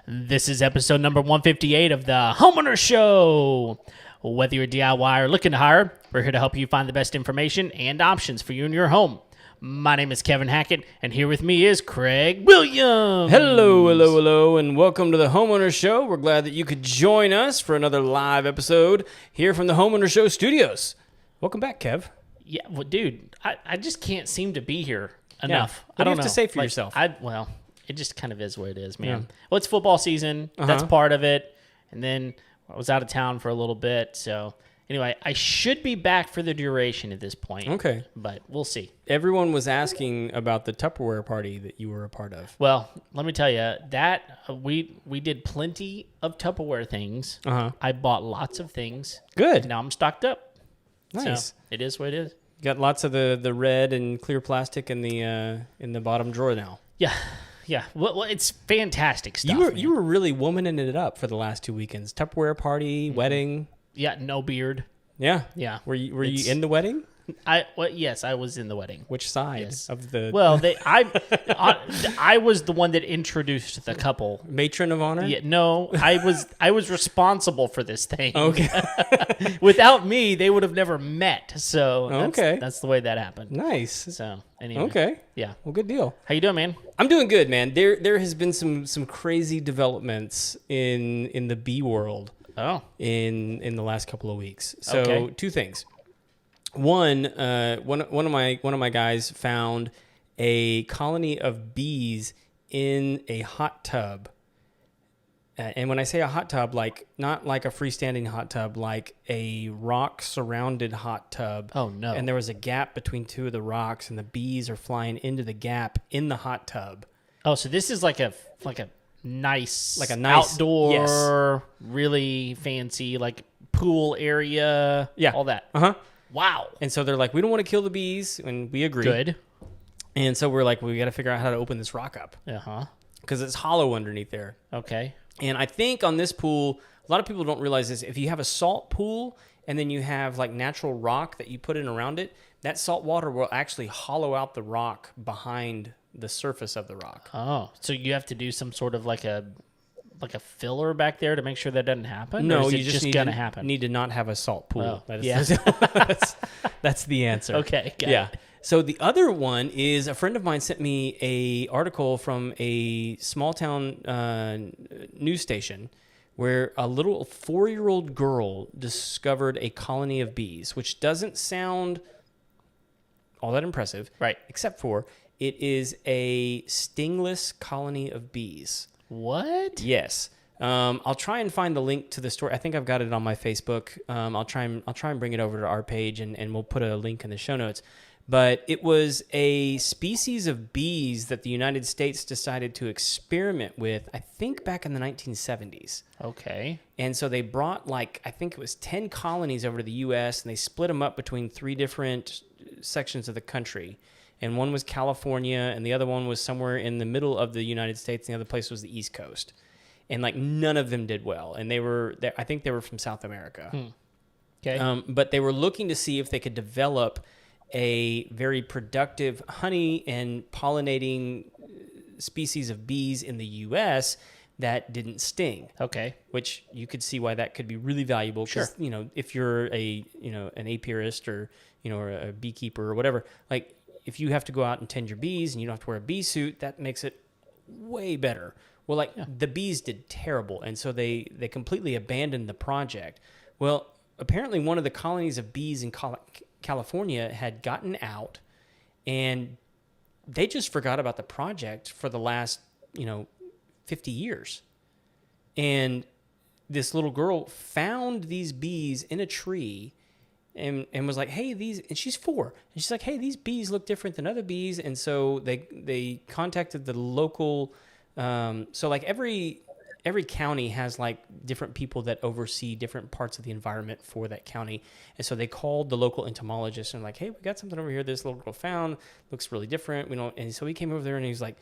This is episode number 158 of the Homeowners Show. Whether you're a DIY or looking to hire, we're here to help you find the best information and options for you and your home. My name is Kevin Hackett, and here with me is Craig Williams. Hello, and welcome to the Homeowners Show. We're glad that you could join us for another live episode here from the Homeowners Show studios. Welcome back, Kev. Yeah, well, dude, I just can't seem to be here enough. What do you have to say for Like, yourself? Well, it just kind of is what it is, man. Yeah. Well, it's football season. That's part of it. And then I was out of town for a little bit. So anyway, I should be back for the duration at this point. Okay. But we'll see. Everyone was asking about the Tupperware party that you were a part of. Well, let me tell you, that we did plenty of Tupperware things. I bought lots of things. Good. Now I'm stocked up. Nice. So it is what it is. You got lots of the red and clear plastic in the bottom drawer now. Yeah. Well, it's fantastic stuff. You were really womaning it up for the last 2 weekends. Tupperware party, wedding. Yeah, no beard. Yeah. Yeah. Were you in the wedding? Yes, I was in the wedding. Which side Yes. of the Well, I was the one that introduced the couple. matron of honor? Yeah, no, I was responsible for this thing. Okay. Without me, they would have never met. So Okay. that's the way that happened. Nice. So anyway, Okay. yeah. Well, good deal. How you doing, man? I'm doing good, man. There has been some crazy developments in the bee world Oh, in the last couple of weeks. So Okay. two things. One of my guys found a colony of bees in a hot tub. And when I say a hot tub, like not like a freestanding hot tub, like a rock surrounded hot tub. Oh, no. And there was a gap between two of the rocks, and the bees are flying into the gap in the hot tub. oh, so this is like a nice, nice- outdoor, really fancy like pool area. Yeah. all that. Wow. And so they're like, we don't want to kill the bees, and we agree. Good. And so we're like, we got to figure out how to open this rock up because it's hollow underneath there. Okay. And I think on this pool, a lot of people don't realize this. If you have a salt pool and then you have like natural rock that you put in around it, that salt water will actually hollow out the rock behind the surface of the rock. Oh, so you have to do some sort of like a filler back there to make sure that doesn't happen? No, or is you it just need gonna to, happen. need to not have a salt pool. Oh, That's the answer. Okay, got Yeah. it. So the other one is a friend of mine sent me a article from a small town news station where a little 4-year-old girl discovered a colony of bees, which doesn't sound all that impressive. Right. Except for it is a stingless colony of bees. What? Yes. I'll try and find the link to the story. I think I've got it on my Facebook. I'll try and bring it over to our page, and we'll put a link in the show notes. But it was a species of bees that the United States decided to experiment with, I think back in the 1970s. Okay. And so they brought I think it was 10 colonies over to the U.S., and they split them up between 3 different sections of the country. And one was California, and the other one was somewhere in the middle of the United States, and the other place was the East Coast. And none of them did well. And I think they were from South America. Okay. But they were looking to see if they could develop a very productive honey and pollinating species of bees in the U.S. that didn't sting. Okay. Which you could see why that could be really valuable. Because, if you're an apiarist or a beekeeper or whatever, if you have to go out and tend your bees and you don't have to wear a bee suit, that makes it way better. Well, the bees did terrible, and so they completely abandoned the project. Well, apparently one of the colonies of bees in California had gotten out, and they just forgot about the project for the last, 50 years. And this little girl found these bees in a tree and was like, hey, and she's 4. And she's like, hey, these bees look different than other bees. And so they contacted the local, every county has different people that oversee different parts of the environment for that county. And so they called the local entomologist and hey, we got something over here this little girl found, looks really different. And so he came over there and he was like,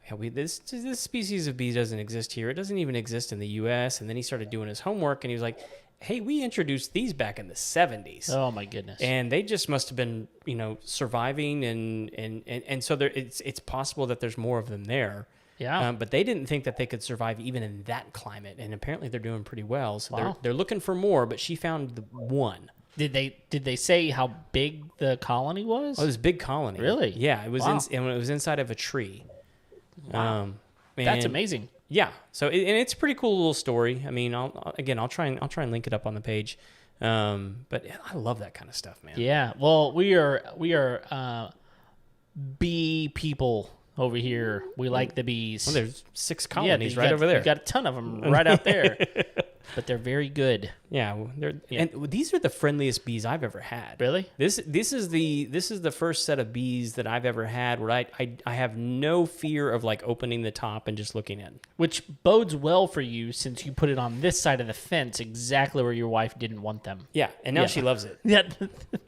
yeah, this species of bee doesn't exist here. It doesn't even exist in the U.S. And then he started doing his homework and he was like, hey, we introduced these back in the 70s. Oh my goodness. And they just must have been, surviving and so it's possible that there's more of them there. Yeah. But they didn't think that they could survive even in that climate, and apparently they're doing pretty well. So Wow. they're looking for more, but she found the one. Did they say how big the colony was? Oh, it was a big colony. Really? Yeah, it was Wow. and it was inside of a tree. Wow. That's amazing. Yeah. So and it's a pretty cool little story. I mean, I'll try and link it up on the page. But I love that kind of stuff, man. Yeah. Well, we are bee people over here. We like the bees. Well, there's 6 yeah, colonies right over there. You got a ton of them right out there. But they're very good. Yeah, and these are the friendliest bees I've ever had. Really? This is the first set of bees that I've ever had where I have no fear of like opening the top and just looking in. Which bodes well for you since you put it on this side of the fence, exactly where your wife didn't want them. Yeah, and now she loves it. Yeah,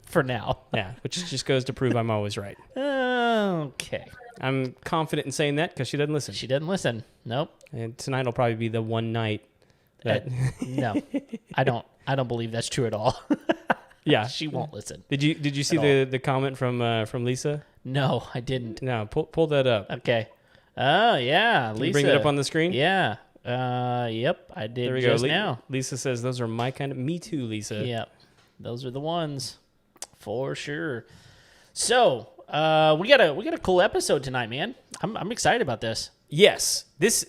for now. Yeah, which just goes to prove I'm always right. Okay. I'm confident in saying that because she doesn't listen. She doesn't listen. Nope. And tonight will probably be the one night that no, I don't believe that's true at all. yeah, she won't listen. Did you see the comment from Lisa? No, I didn't. No, pull that up. Okay. Oh yeah, Lisa. Can you bring it up on the screen? Yeah. Yep, I did. There we go. Just now. Lisa says those are my kind of. Me too, Lisa. Yep, those are the ones for sure. So we got a cool episode tonight, man. I'm excited about this. Yes, this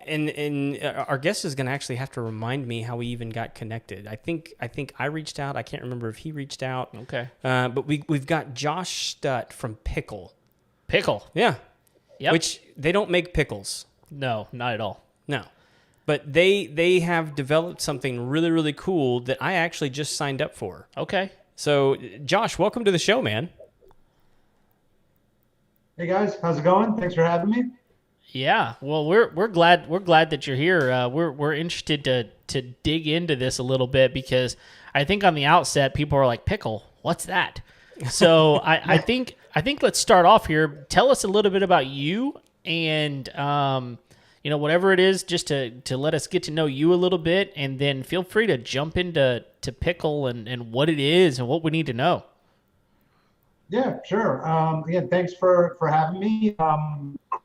And our guest is going to actually have to remind me how we even got connected. I think I reached out. I can't remember if he reached out. Okay. But we've got Josh Stutt from Pickle. Pickle. Yeah. Yep. Which they don't make pickles. No, not at all. No. But they have developed something really, really cool that I actually just signed up for. Okay. So, Josh, welcome to the show, man. Hey guys, how's it going? Thanks for having me. Yeah, well, we're glad that you're here. We're interested to dig into this a little bit because I think on the outset people are like, pickle, what's that? So I think let's start off here. Tell us a little bit about you and whatever it is, just to let us get to know you a little bit, and then feel free to jump into pickle and what it is and what we need to know. Yeah, sure. Again, thanks for having me.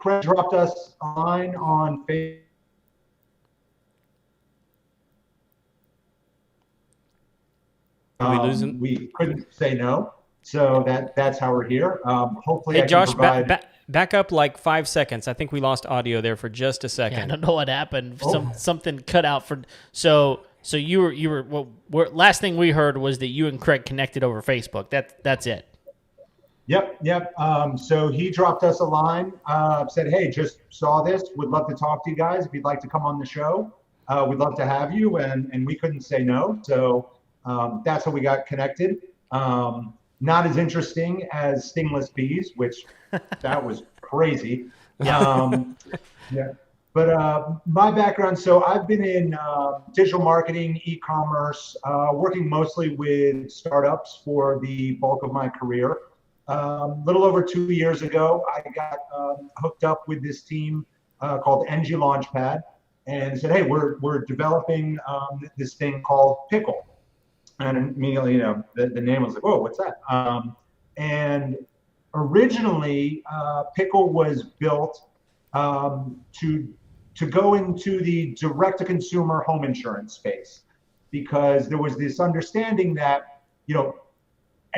Craig dropped us a line on Facebook. Did we lose him? We couldn't say no, so that's how we're here. Hopefully, Hey, Josh, back up like 5 seconds. I think we lost audio there for just a second. Yeah, I don't know what happened. Oh. Something cut out for so you were last thing we heard was that you and Craig connected over Facebook. That's it. Yep. So he dropped us a line, said, hey, just saw this, would love to talk to you guys. If you'd like to come on the show, we'd love to have you. And we couldn't say no. So that's how we got connected. Not as interesting as stingless bees, which that was crazy. Yeah. But my background, so I've been in digital marketing, e-commerce, working mostly with startups for the bulk of my career. Little over 2 years ago, I got hooked up with this team called NG Launchpad, and said, "Hey, we're developing this thing called Pickle." And immediately, the name was like, "Whoa, what's that?" And originally, Pickle was built to go into the direct-to-consumer home insurance space, because there was this understanding that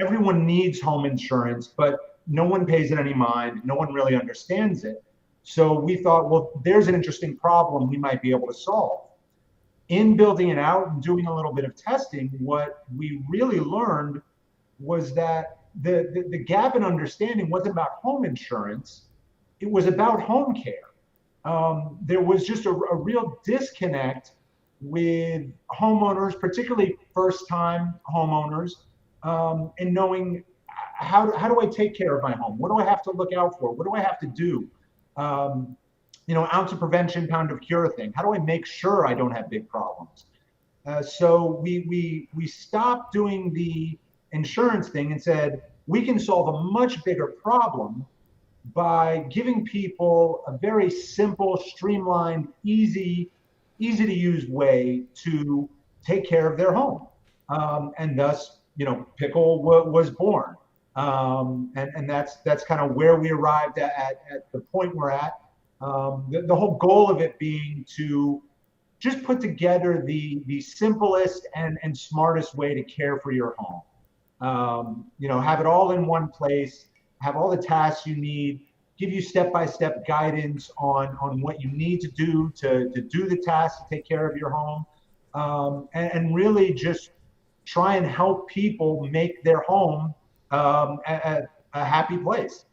everyone needs home insurance, but no one pays it any mind. No one really understands it. So we thought, well, there's an interesting problem we might be able to solve. In building it out and doing a little bit of testing, what we really learned was that the gap in understanding wasn't about home insurance. It was about home care. There was just a real disconnect with homeowners, particularly first-time homeowners, and knowing how do I take care of my home? What do I have to look out for? What do I have to do? Ounce of prevention, pound of cure thing. How do I make sure I don't have big problems? So we stopped doing the insurance thing and said, we can solve a much bigger problem by giving people a very simple, streamlined, easy to use way to take care of their home. And thus, Pickle was born. And that's kind of where we arrived at the point we're at. The whole goal of it being to just put together the simplest and smartest way to care for your home. Have it all in one place, have all the tasks you need, give you step-by-step guidance on what you need to do do the tasks to take care of your home, and really just try and help people make their home a happy place.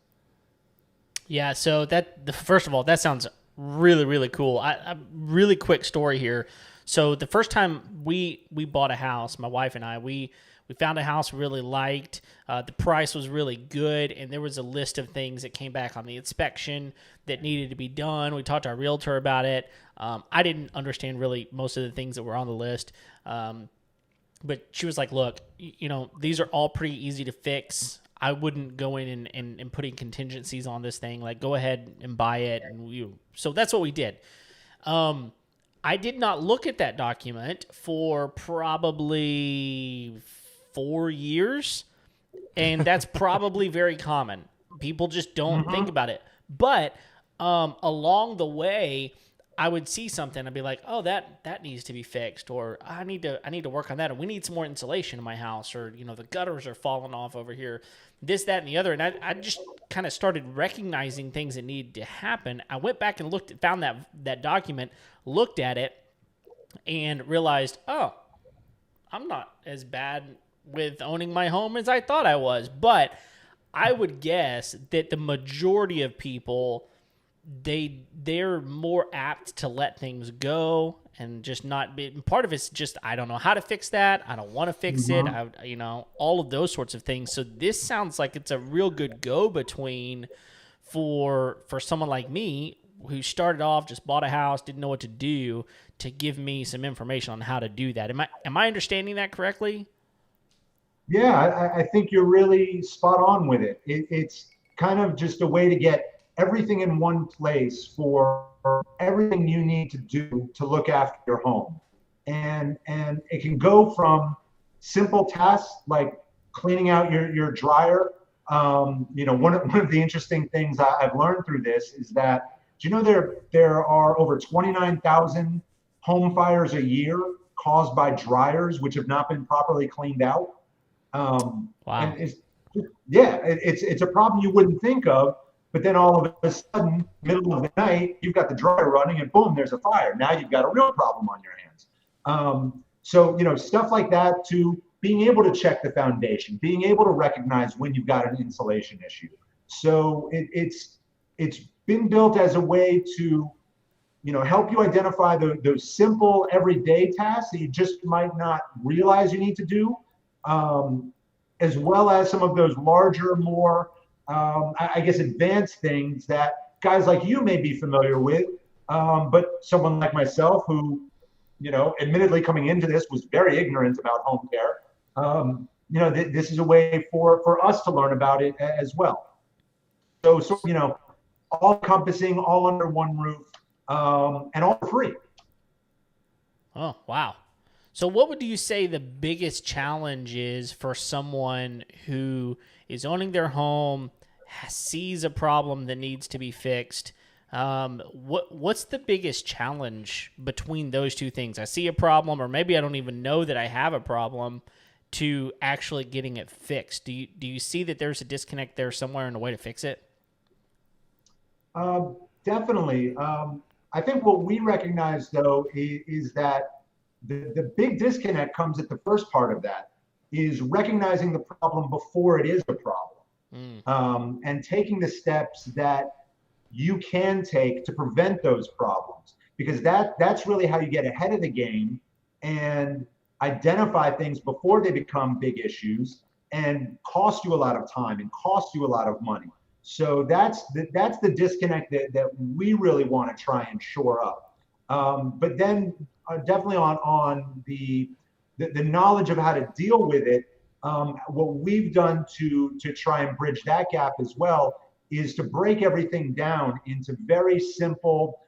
Yeah, so first of all, that sounds really, really cool. I really quick story here. So the first time we bought a house, my wife and I, we found a house we really liked. The price was really good, and there was a list of things that came back on the inspection that needed to be done. We talked to our realtor about it. I didn't understand really most of the things that were on the list, but she was like, look, these are all pretty easy to fix. I wouldn't go in and putting contingencies on this thing. Like, go ahead and buy it. So that's what we did. I did not look at that document for probably 4 years, and that's probably very common. People just don't think about it. But along the way, I would see something. I'd be like, oh, that needs to be fixed, or I need to work on that, or we need some more insulation in my house, or the gutters are falling off over here, this, that, and the other. And I just kind of started recognizing things that needed to happen. I went back and found that document, looked at it, and realized, oh, I'm not as bad with owning my home as I thought I was. But I would guess that the majority of people, they're more apt to let things go and just not be. Part of it's just, I don't know how to fix that. I don't want to fix it. All of those sorts of things. So this sounds like it's a real good go-between for someone like me who started off, just bought a house, didn't know what to do, to give me some information on how to do that. Am I understanding that correctly? Yeah, I think you're really spot on with it. It's kind of just a way to get everything in one place for everything you need to do to look after your home. And it can go from simple tasks like cleaning out your dryer. One of the interesting things I've learned through this is that, do you know there are over 29,000 home fires a year caused by dryers which have not been properly cleaned out? Wow. And it's a problem you wouldn't think of. But then all of a sudden, middle of the night, you've got the dryer running and boom, there's a fire. Now you've got a real problem on your hands. So stuff like that, to being able to check the foundation, being able to recognize when you've got an insulation issue. So it's been built as a way to, help you identify those simple everyday tasks that you just might not realize you need to do, as well as some of those larger, more I guess advanced things that guys like you may be familiar with, but someone like myself who, admittedly coming into this was very ignorant about home care. This is a way for us to learn about it as well. So all encompassing, all under one roof, and all for free. Oh, wow. So what would you say the biggest challenge is for someone who is owning their home, sees a problem that needs to be fixed? What's the biggest challenge between those two things? I see a problem, or maybe I don't even know that I have a problem, to actually getting it fixed. Do you see that there's a disconnect there somewhere in a way to fix it? Definitely. I think what we recognize, though, is that the big disconnect comes at the first part of that, is recognizing the problem before it is a problem, and taking the steps that you can take to prevent those problems, because that's really how you get ahead of the game and identify things before they become big issues and cost you a lot of time and cost you a lot of money. So that's the disconnect that we really want to try and shore up. But then definitely on the knowledge of how to deal with it, what we've done to try and bridge that gap as well is to break everything down into very simple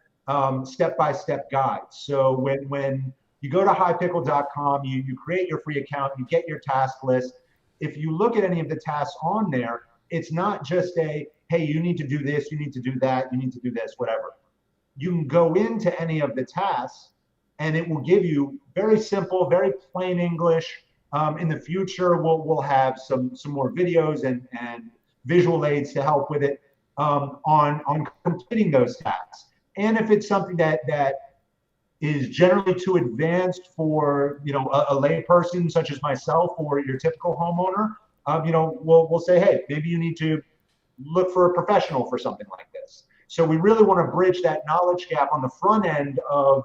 step-by-step guides. So when you go to highpickle.com, you create your free account, you get your task list. If you look at any of the tasks on there, it's not just hey, you need to do this, you need to do that, you need to do this, whatever. you can go into any of the tasks and it will give you very simple, very plain English. In the future, we'll have some more videos and visual aids to help with it on completing those tasks. And if it's something that is generally too advanced for a lay person such as myself or your typical homeowner, we'll say, hey, maybe you need to look for a professional for something like this. So we really want to bridge that knowledge gap on the front end of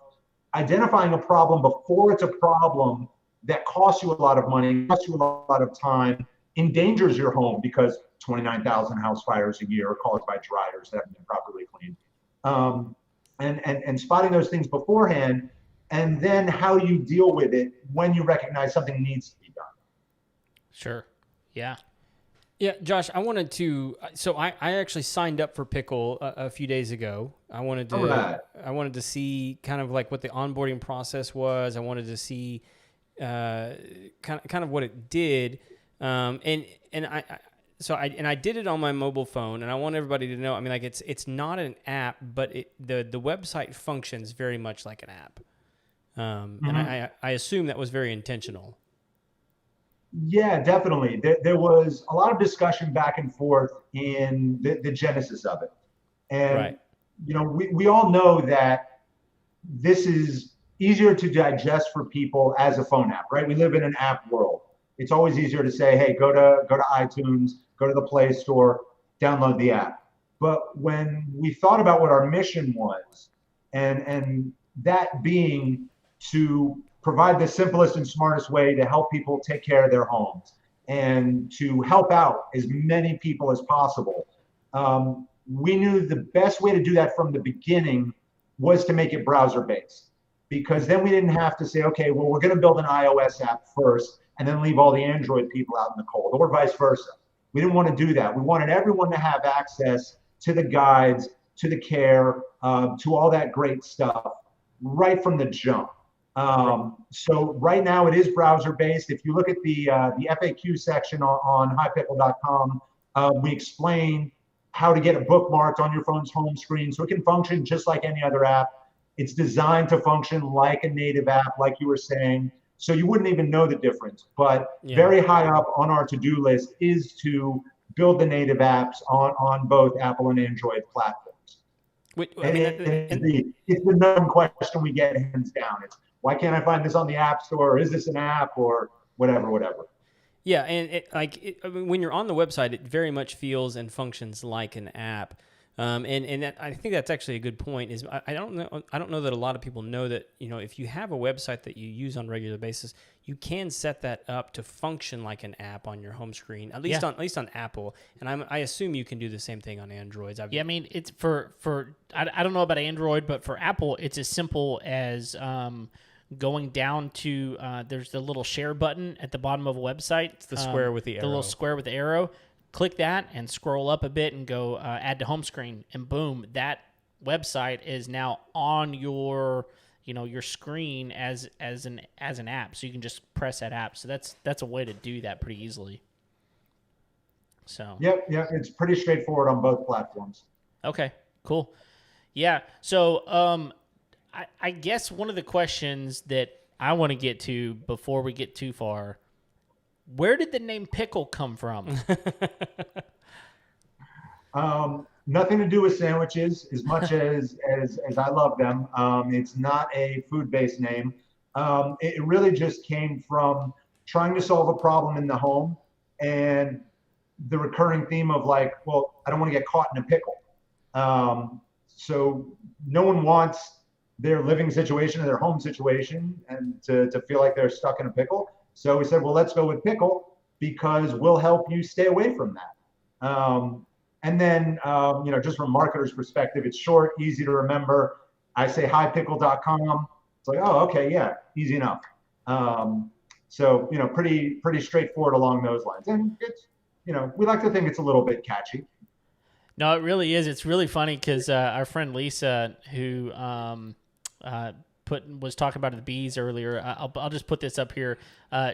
identifying a problem before it's a problem that costs you a lot of money, costs you a lot of time, endangers your home because 29,000 house fires a year are caused by dryers that haven't been properly cleaned. And spotting those things beforehand, and then how you deal with it when you recognize something needs to be done. Sure. Yeah. Yeah, Josh, I wanted to. So I actually signed up for Pickle a few days ago. I wanted to see kind of like what the onboarding process was. I wanted to see kind of what it did, and I did it on my mobile phone, and I want everybody to know. I mean, like it's not an app, but the website functions very much like an app, and I assume that was very intentional. Yeah, definitely. There was a lot of discussion back and forth in the genesis of it. And, right. We all know that this is easier to digest for people as a phone app, right? We live in an app world. It's always easier to say, hey, go to iTunes, go to the Play Store, download the app. But when we thought about what our mission was, and that being to provide the simplest and smartest way to help people take care of their homes and to help out as many people as possible. We knew the best way to do that from the beginning was to make it browser-based, because then we didn't have to say, okay, well, we're going to build an iOS app first and then leave all the Android people out in the cold, or vice versa. We didn't want to do that. We wanted everyone to have access to the guides, to the care, to all that great stuff right from the jump. So right now it is browser based. If you look at the FAQ section on highpickle.com, we explain how to get it bookmarked on your phone's home screen so it can function just like any other app. It's designed to function like a native app, like you were saying, so you wouldn't even know the difference. But very high up on our to-do list is to build the native apps on both Apple and Android platforms. It's the number one question we get hands down. It's, why can't I find this on the App Store? Or is this an app or whatever? Yeah, and when you're on the website, it very much feels and functions like an app. And that, I think that's actually a good point. Is I don't know that a lot of people know that if you have a website that you use on a regular basis, you can set that up to function like an app on your home screen. At least on Apple, and I assume you can do the same thing on Androids. I mean it's for I don't know about Android, but for Apple, it's as simple as going down to there's the little share button at the bottom of a website. It's the square with the arrow. The little square with the arrow. Click that and scroll up a bit and go add to home screen, and boom, that website is now on your your screen as an app. So you can just press that app. So that's a way to do that pretty easily. So Yep, it's pretty straightforward on both platforms. Okay, cool. Yeah. So I guess one of the questions that I want to get to before we get too far, where did the name Pickle come from? Nothing to do with sandwiches, as much as I love them. It's not a food-based name. It really just came from trying to solve a problem in the home and the recurring theme of like, well, I don't want to get caught in a pickle. So no one wants their living situation or their home situation and to feel like they're stuck in a pickle. So we said, well, let's go with Pickle because we'll help you stay away from that. And then, just from a marketer's perspective, it's short, easy to remember. I say highpickle.com. It's like, oh, okay, yeah, easy enough. So, pretty straightforward along those lines. And it's, we like to think it's a little bit catchy. No, it really is. It's really funny because our friend Lisa, who was talking about the bees earlier. I'll just put this up here.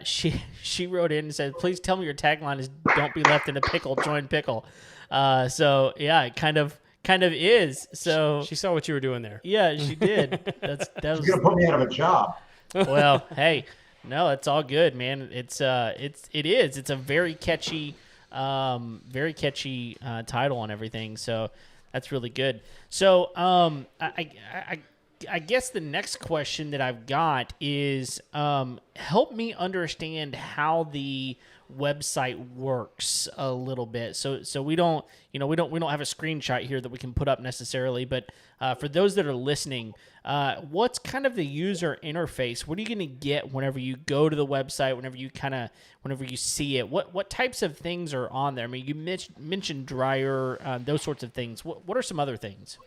She wrote in and said, "Please tell me your tagline is 'Don't be left in a pickle, join Pickle.'" So yeah, it kind of kind of is. So She saw what you were doing there. yeah, she did. That She's was gonna put me out of a job. well. Hey, no, it's all good, man. It is. It's a very catchy title and everything. So that's really good. So I guess the next question that I've got is help me understand how the website works a little bit. So we don't have a screenshot here that we can put up necessarily, but for those that are listening, what's kind of the user interface? What are you going to get whenever you go to the website, whenever you see it? What types of things are on there? I mean, you mentioned dryer, those sorts of things. What are some other things?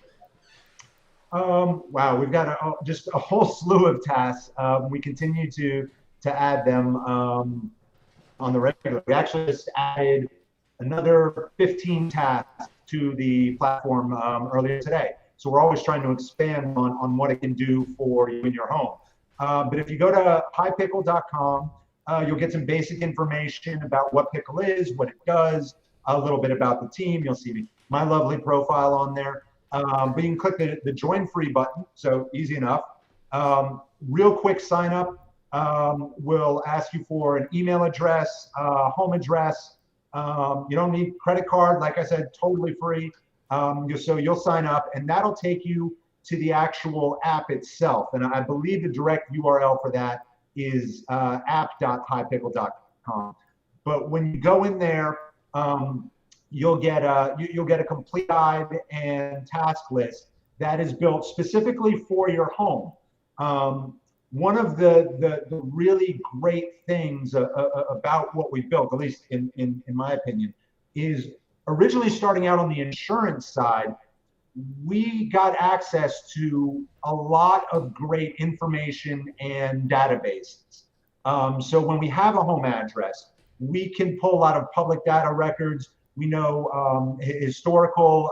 Wow, we've got just a whole slew of tasks. We continue to add them on the regular. We actually just added another 15 tasks to the platform earlier today. So we're always trying to expand on what it can do for you in your home. But if you go to hipickle.com, you'll get some basic information about what Pickle is, what it does, a little bit about the team. You'll see my lovely profile on there. But you can click the join free button, so easy enough. Real quick sign up. We'll ask you for an email address, home address. You don't need credit card, like I said, totally free. So you'll sign up, and that'll take you to the actual app itself. And I believe the direct URL for that is app.hipickle.com. But when you go in there, you'll get a complete guide and task list that is built specifically for your home. One of the really great things about what we built, at least in my opinion, is originally starting out on the insurance side, we got access to a lot of great information and databases. So when we have a home address, we can pull a lot of public data records. We know historical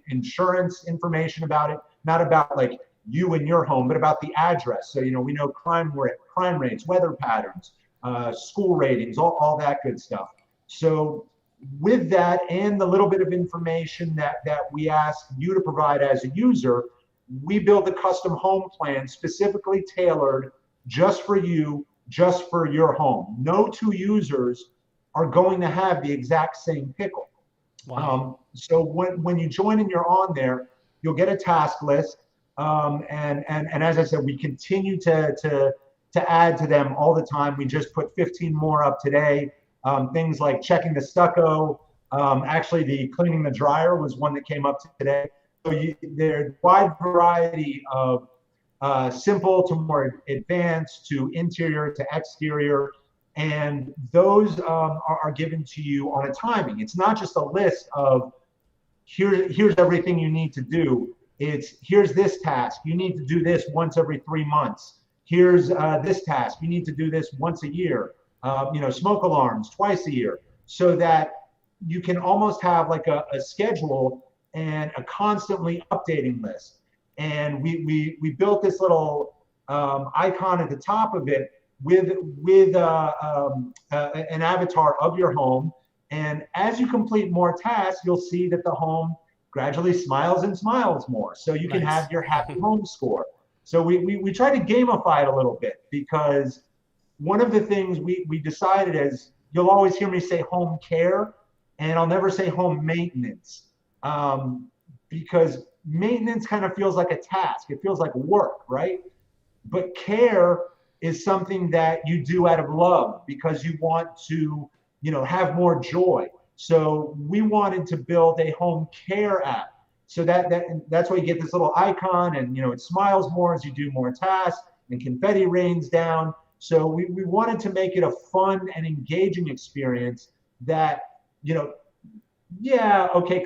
insurance information about it, not about like you and your home, but about the address. So, we know crime rates, weather patterns, school ratings, all that good stuff. So with that and the little bit of information that we ask you to provide as a user, we build a custom home plan specifically tailored just for you, just for your home. No two users are going to have the exact same pickle. Wow. So when you join and you're on there, you'll get a task list. And as I said, we continue to add to them all the time. We just put 15 more up today. Things like checking the stucco. Actually, the cleaning the dryer was one that came up today. So there's a wide variety of simple to more advanced to interior to exterior. And those are given to you on a timing. It's not just a list of here's everything you need to do. It's here's this task. You need to do this once every 3 months. Here's this task. You need to do this once a year. Smoke alarms twice a year, so that you can almost have like a schedule and a constantly updating list. And we built this little icon at the top of it with an avatar of your home. And as you complete more tasks, you'll see that the home gradually smiles and smiles more. So you can have your happy home score. So we try to gamify it a little bit, because one of the things we decided is, you'll always hear me say home care, and I'll never say home maintenance, because maintenance kind of feels like a task. It feels like work, right? But care is something that you do out of love, because you want to, have more joy. So we wanted to build a home care app. So that's why you get this little icon, and it smiles more as you do more tasks, and confetti rains down. So we wanted to make it a fun and engaging experience that,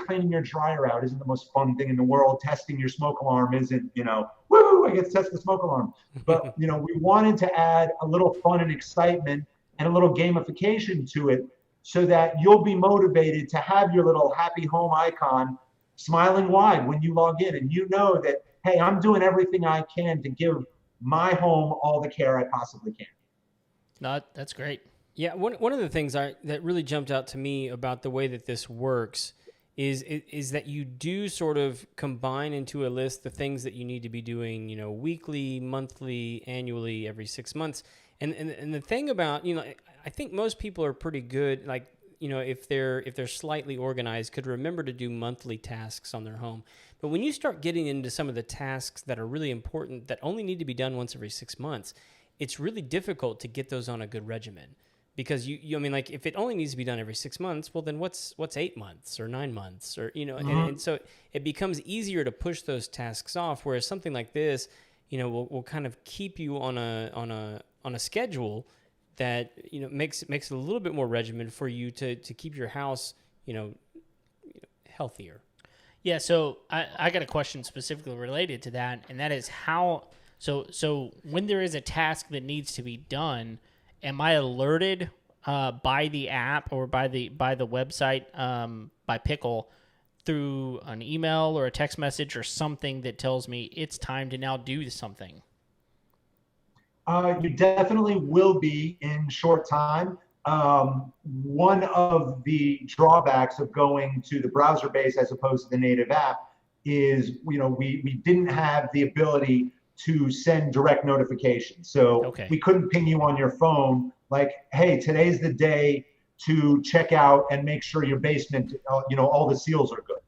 cleaning your dryer out isn't the most fun thing in the world. Testing your smoke alarm isn't, woo, I get to test the smoke alarm. But, we wanted to add a little fun and excitement and a little gamification to it, so that you'll be motivated to have your little happy home icon smiling wide when you log in. And that, hey, I'm doing everything I can to give my home all the care I possibly can. No, that's great. Yeah, one of the things that really jumped out to me about the way that this works is that you do sort of combine into a list the things that you need to be doing, weekly, monthly, annually, every 6 months. And the thing about, I think most people are pretty good, like, if they're slightly organized, could remember to do monthly tasks on their home. But when you start getting into some of the tasks that are really important that only need to be done once every 6 months, it's really difficult to get those on a good regimen. Because I mean, like, if it only needs to be done every 6 months, well, then what's 8 months or 9 months, or and so it becomes easier to push those tasks off. Whereas something like this, will kind of keep you on a schedule that makes it a little bit more regimented for you to keep your house healthier. Yeah. So I got a question specifically related to that, and that is how. So when there is a task that needs to be done, am I alerted by the app or by the website by Pickle through an email or a text message or something that tells me it's time to now do something? You definitely will be in short time. One of the drawbacks of going to the browser base as opposed to the native app is, we didn't have the ability to send direct notifications. So we couldn't ping you on your phone like, hey, today's the day to check out and make sure your basement, all the seals are good.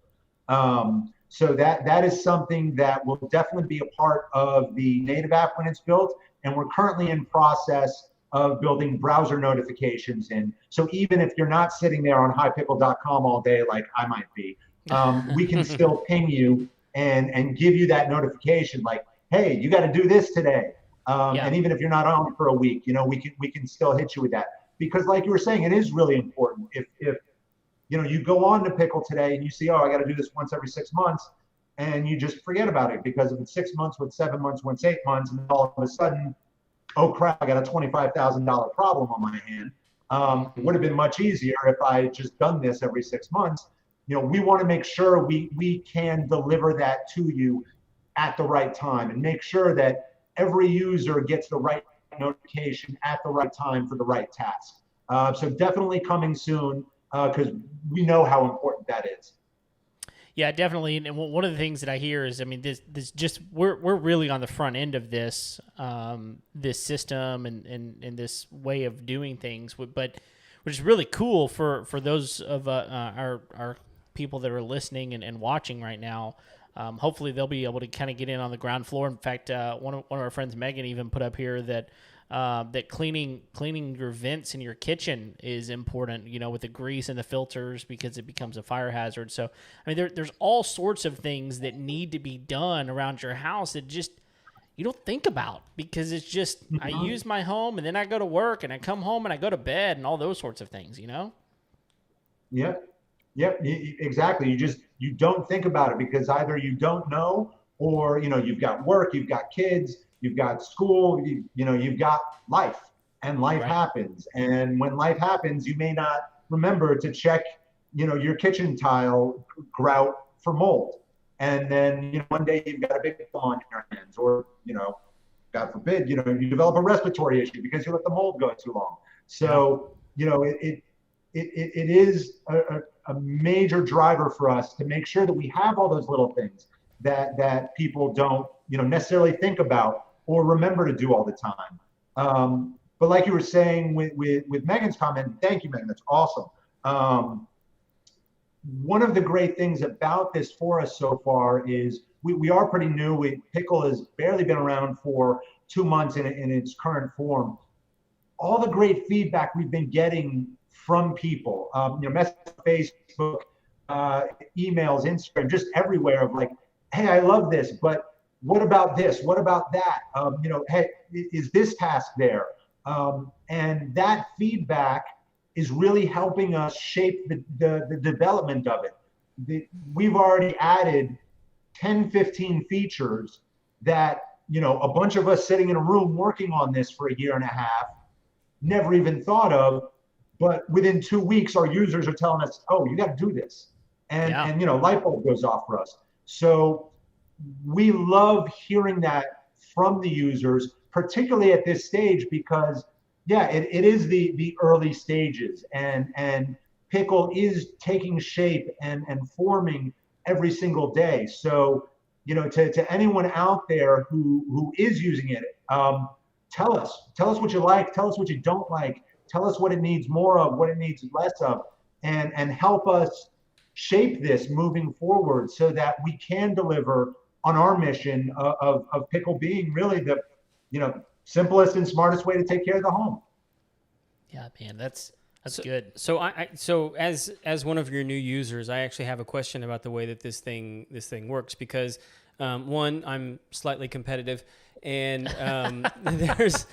So that is something that will definitely be a part of the native app when it's built. And we're currently in process of building browser notifications in. So even if you're not sitting there on highpickle.com all day, like I might be, we can still ping you and give you that notification like, hey, you got to do this today. And even if you're not on for a week, we can still hit you with that. Because like you were saying, it is really important. If you go on to Pickle today and you see, I got to do this once every 6 months, and you just forget about it because if it's 6 months, with 7 months, once 8 months, and then all of a sudden, oh crap, I got a $25,000 problem on my hand. It would have been much easier if I had just done this every 6 months. We want to make sure we can deliver that to you at the right time and make sure that every user gets the right notification at the right time for the right task. So definitely coming soon because we know how important that is. Yeah, definitely. And one of the things that I hear is, I mean, this just we're really on the front end of this this system and this way of doing things, but which is really cool for those of our people that are listening and watching right now. Hopefully they'll be able to kind of get in on the ground floor. In fact, one of our friends, Megan, even put up here that that cleaning your vents in your kitchen is important, with the grease and the filters because it becomes a fire hazard. So, I mean, there's all sorts of things that need to be done around your house that just you don't think about because it's just I use my home and then I go to work and I come home and I go to bed and all those sorts of things, Yep, exactly. You don't think about it because either you don't know or, you've got work, you've got kids, you've got school, you've got life, and life happens. And when life happens, you may not remember to check, your kitchen tile grout for mold. And then, one day you've got a big problem on your hands or, God forbid, you develop a respiratory issue because you let the mold go too long. So, it is a major driver for us to make sure that we have all those little things that people don't, necessarily think about or remember to do all the time. But like you were saying with Megan's comment, thank you, Megan, that's awesome. One of the great things about this for us so far is we are pretty new. Pickle has barely been around for 2 months in its current form. All the great feedback we've been getting from people, messages, Facebook, emails, Instagram, just everywhere of like, hey, I love this, but what about this? What about that? Hey, is this task there? And that feedback is really helping us shape the development of it. We've already added 10, 15 features that, a bunch of us sitting in a room working on this for a year and a half never even thought of. But within 2 weeks, our users are telling us, oh, you got to do this. And light bulb goes off for us. So we love hearing that from the users, particularly at this stage, because, it is the early stages. And Pickle is taking shape and forming every single day. So, to anyone out there who is using it, tell us what you like, tell us what you don't like, tell us what it needs more of, what it needs less of, and help us shape this moving forward so that we can deliver on our mission of Pickle being really the, simplest and smartest way to take care of the home. Yeah, man, that's good. So as one of your new users, I actually have a question about the way that this thing works, because one, I'm slightly competitive, and there's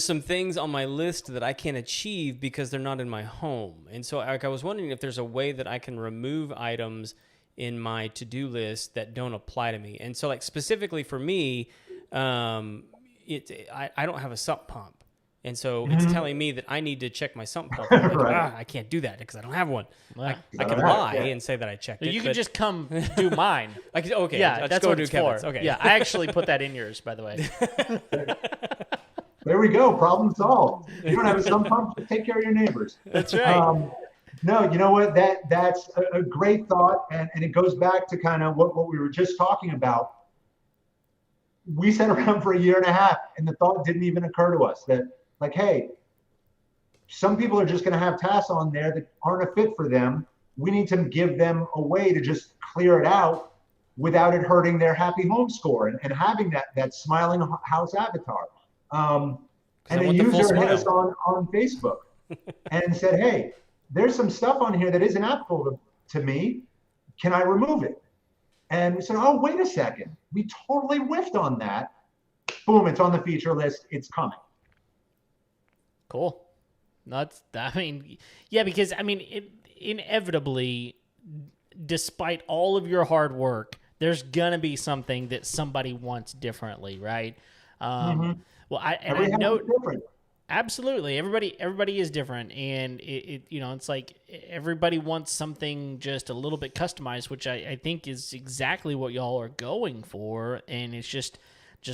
some things on my list that I can't achieve because they're not in my home. And so I was wondering if there's a way that I can remove items in my to-do list that don't apply to me. And so, like, specifically for me, I don't have a sump pump. And so it's telling me that I need to check my sump pump. I'm like, Right. I can't do that because I don't have one. Well, I can lie and say that I checked it. you can just come do mine. Okay, Yeah, I'll that's just go what do it's Kevin's. for. Okay. Yeah, I actually put that in yours, by the way. There we go. Problem solved. You don't have a sump pump, take care of your neighbors. That's right. No, you know what? That's a great thought, and it goes back to kind of what we were just talking about. We sat around for a year and a half, and the thought didn't even occur to us that, like, hey, some people are just going to have tasks on there that aren't a fit for them. We need to give them a way to just clear it out without it hurting their happy home score and having that smiling house avatar. And a user hit us on Facebook and said, hey, there's some stuff on here that isn't applicable to me. Can I remove it? And we said, oh, wait a second. We totally whiffed on that. Boom, it's on the feature list. It's coming. Cool. Because inevitably, despite all of your hard work, there's gonna be something that somebody wants differently, right? Well, I know different. Absolutely, everybody is different, and it's like everybody wants something just a little bit customized, which I think is exactly what y'all are going for, and it's just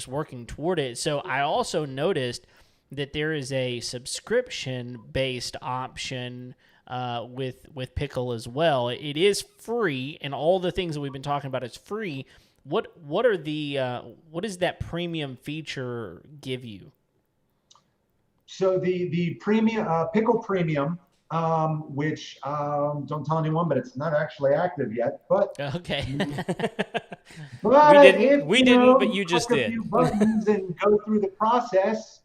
working toward it. So I also noticed that there is a subscription-based option with Pickle as well. It is free, and all the things that we've been talking about is free. What does that premium feature give you? So the premium Pickle Premium, which don't tell anyone, but it's not actually active yet. But okay, we didn't, but you just did. A few buttons and go through the process.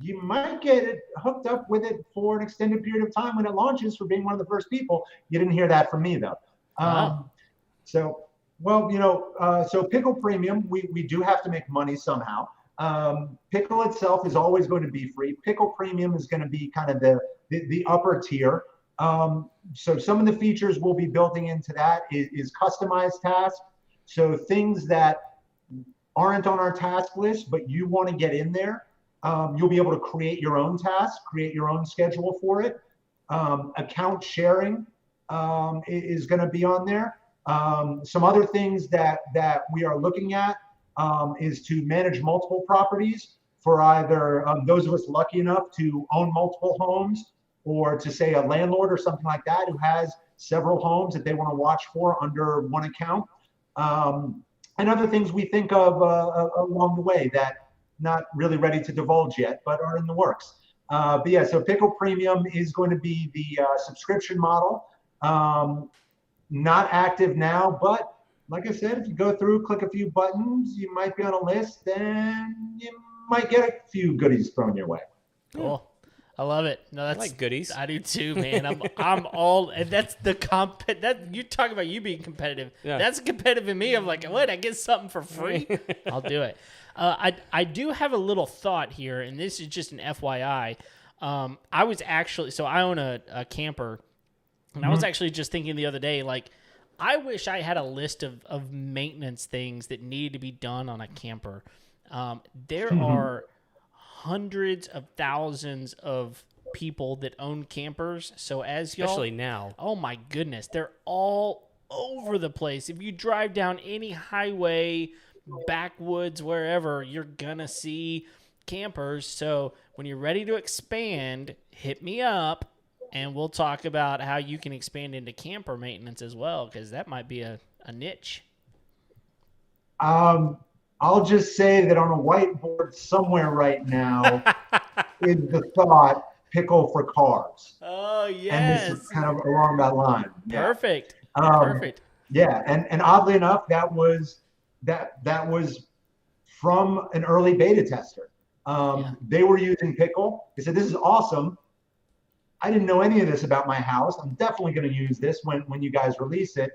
You might get it hooked up with it for an extended period of time when it launches for being one of the first people. You didn't hear that from me, though. So Pickle Premium, we do have to make money somehow. Pickle itself is always going to be free. Pickle Premium is going to be kind of the upper tier. So some of the features we'll be building into that is customized tasks. So things that aren't on our task list, but you want to get in there. You'll be able to create your own task, create your own schedule for it. Account sharing is going to be on there. Some other things that we are looking at is to manage multiple properties for either those of us lucky enough to own multiple homes, or to say a landlord or something like that who has several homes that they want to watch for under one account. And other things we think of along the way that not really ready to divulge yet, but are in the works. So Pickle Premium is going to be the subscription model. Not active now, but like I said, if you go through, click a few buttons, you might be on a list, and you might get a few goodies thrown your way. Cool. I love it. No, that's I like goodies. I do too, man. I'm all, and that's the that you talk about you being competitive. Yeah. That's competitive in me. I'm like, what? I get something for free? I'll do it. I do have a little thought here, and this is just an FYI. I was actually, so I own a camper, and I was actually just thinking the other day, like, I wish I had a list of maintenance things that needed to be done on a camper. There are hundreds of thousands of people that own campers. So as y'all, especially now, oh my goodness, they're all over the place. If you drive down any highway, backwoods, wherever, you're gonna see campers. So when you're ready to expand, hit me up. And we'll talk about how you can expand into camper maintenance as well, because that might be a niche. I'll just say that on a whiteboard somewhere right now is the thought pickle for cars. Oh, And yes. this is kind of along that line. Yeah. Perfect. Um, Perfect. Yeah, and oddly enough, that was from an early beta tester. They were using Pickle. They said, "This is awesome. I didn't know any of this about my house. I'm definitely going to use this when you guys release it.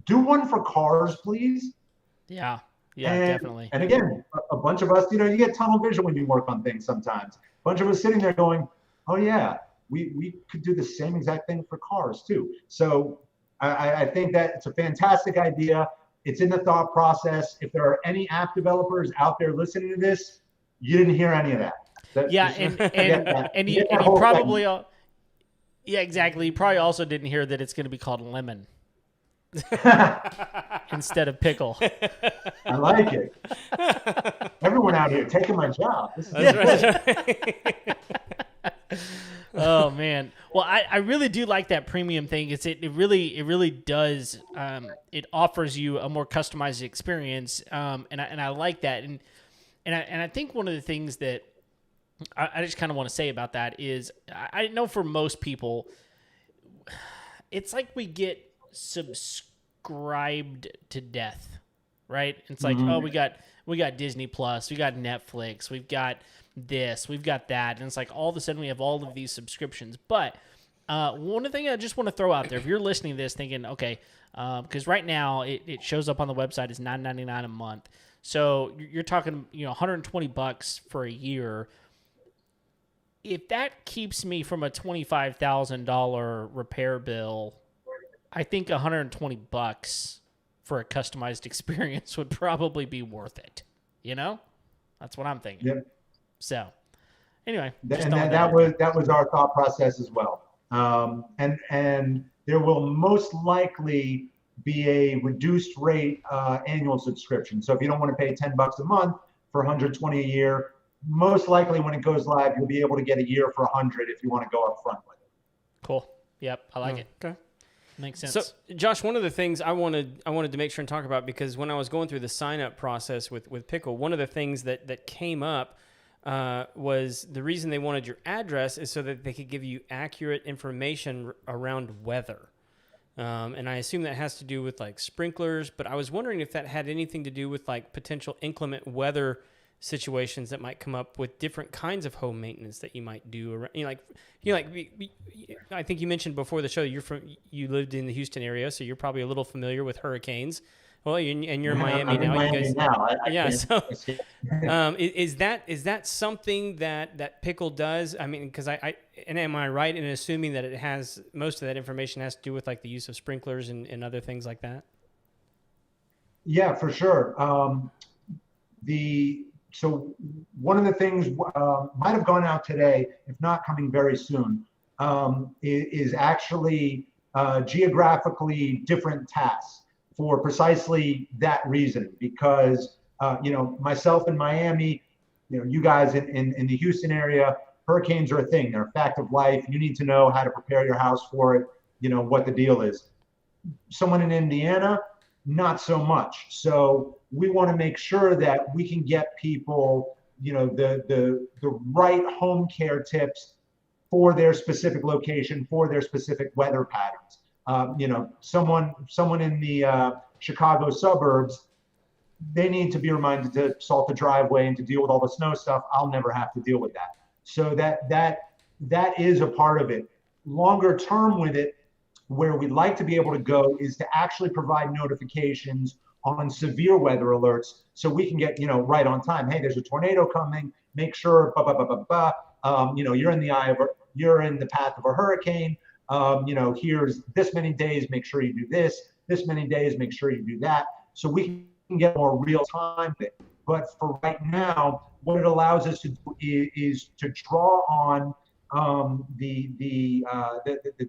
Do one for cars, please." Yeah, definitely. And again, a bunch of us, you get tunnel vision when you work on things sometimes. A bunch of us sitting there going, "Oh yeah, we could do the same exact thing for cars too." So I think that it's a fantastic idea. It's in the thought process. If there are any app developers out there listening to this, you didn't hear any of that. And you probably, exactly. You probably also didn't hear that it's going to be called Lemon instead of Pickle. I like it. Everyone out here taking my job. That's right. Oh man. Well, I really do like that premium thing. It really does. It offers you a more customized experience. And I like that. And I think one of the things that I just kind of want to say about that is I know for most people, it's like we get subscribed to death, right? It's like, oh, we got Disney Plus, we got Netflix, we've got this, we've got that, and it's like all of a sudden we have all of these subscriptions. But one thing I just want to throw out there, if you're listening to this thinking, okay, because right now it shows up on the website as $9.99 a month, so you're talking $120 for a year. If that keeps me from a $25,000 repair bill, I think $120 for a customized experience would probably be worth it. That's what I'm thinking. Yep. So, anyway, and that was our thought process as well. And there will most likely be a reduced rate annual subscription. So if you don't want to pay $10 a month for $120 a year, most likely when it goes live, you'll be able to get a year for $100 if you want to go up front with it. Cool. Yep, I like it. Okay. Makes sense. So, Josh, one of the things I wanted to make sure and talk about, because when I was going through the sign-up process with Pickle, one of the things that came up was the reason they wanted your address is so that they could give you accurate information around weather. And I assume that has to do with like sprinklers, but I was wondering if that had anything to do with like potential inclement weather situations that might come up with different kinds of home maintenance that you might do around, I think you mentioned before the show you lived in the Houston area, so you're probably a little familiar with hurricanes. Well, and you're in Miami now. Miami now. So is that something that Pickle does? I mean, because and am I right in assuming that it has most of that information has to do with like the use of sprinklers and other things like that? Yeah, for sure. So one of the things might have gone out today, if not coming very soon, is actually geographically different tasks for precisely that reason. Because myself in Miami, you guys in the Houston area, hurricanes are a thing. They're a fact of life. You need to know how to prepare your house for it. What the deal is. Someone in Indiana, not so much. So we want to make sure that we can get people, the right home care tips for their specific location, for their specific weather patterns. Someone in the Chicago suburbs, they need to be reminded to salt the driveway and to deal with all the snow stuff. I'll never have to deal with that. So that is a part of it. Longer term with it, where we'd like to be able to go is to actually provide notifications on severe weather alerts, so we can get right on time. Hey, there's a tornado coming. Make sure you're in the path of a hurricane. Here's this many days. Make sure you do this. This many days. Make sure you do that. So we can get more real time. But for right now, what it allows us to do is to draw on the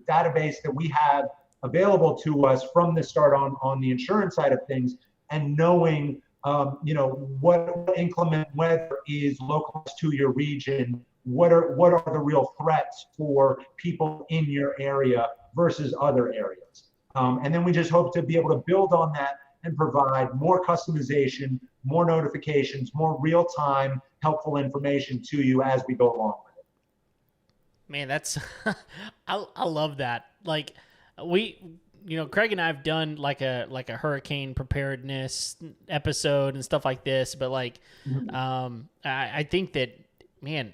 database that we have available to us from the start on the insurance side of things, and knowing what inclement weather is localized to your region what are the real threats for people in your area versus other areas. And then we just hope to be able to build on that and provide more customization, more notifications, more real-time helpful information to you as we go along with it. Man, that's I love that. Like Craig and I have done like a hurricane preparedness episode and stuff like this, but like I think that, man,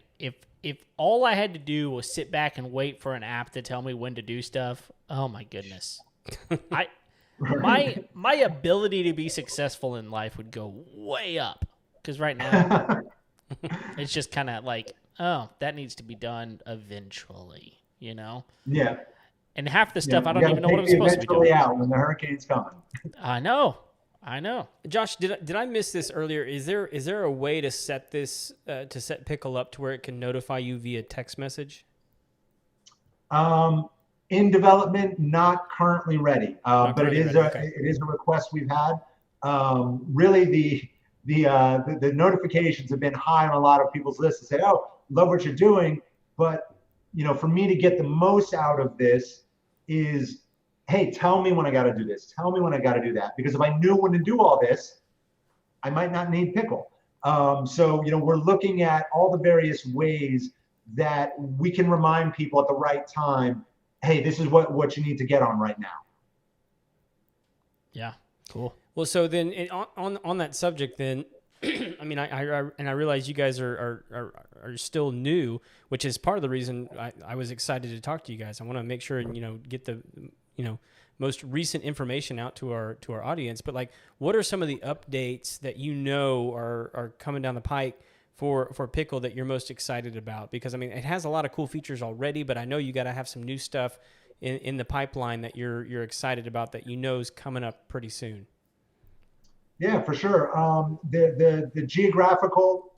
if all I had to do was sit back and wait for an app to tell me when to do stuff, oh my goodness. My ability to be successful in life would go way up, because right now it's just kind of like, oh, that needs to be done eventually, Yeah. And half the stuff I don't even know what I'm supposed to be doing. Out when the hurricane's coming. I know. Josh, did I miss this earlier? Is there a way to set this to set Pickle up to where it can notify you via text message? In development, not currently ready, but it is a request we've had. Really, the notifications have been high on a lot of people's lists to say, "Oh, love what you're doing," but for me to get the most out of this is, hey, tell me when I got to do this. Tell me when I got to do that. Because if I knew when to do all this, I might not need Pickle. So we're looking at all the various ways that we can remind people at the right time, hey, this is what you need to get on right now. Yeah, cool. Well, so then on that subject, then, I mean, I realize you guys are still new, which is part of the reason I was excited to talk to you guys. I want to make sure and get the most recent information out to our audience. But like, what are some of the updates that are coming down the pike for Pickle that you're most excited about? Because I mean, it has a lot of cool features already, but I know you got to have some new stuff in the pipeline that you're excited about that is coming up pretty soon. Yeah, for sure. The geographical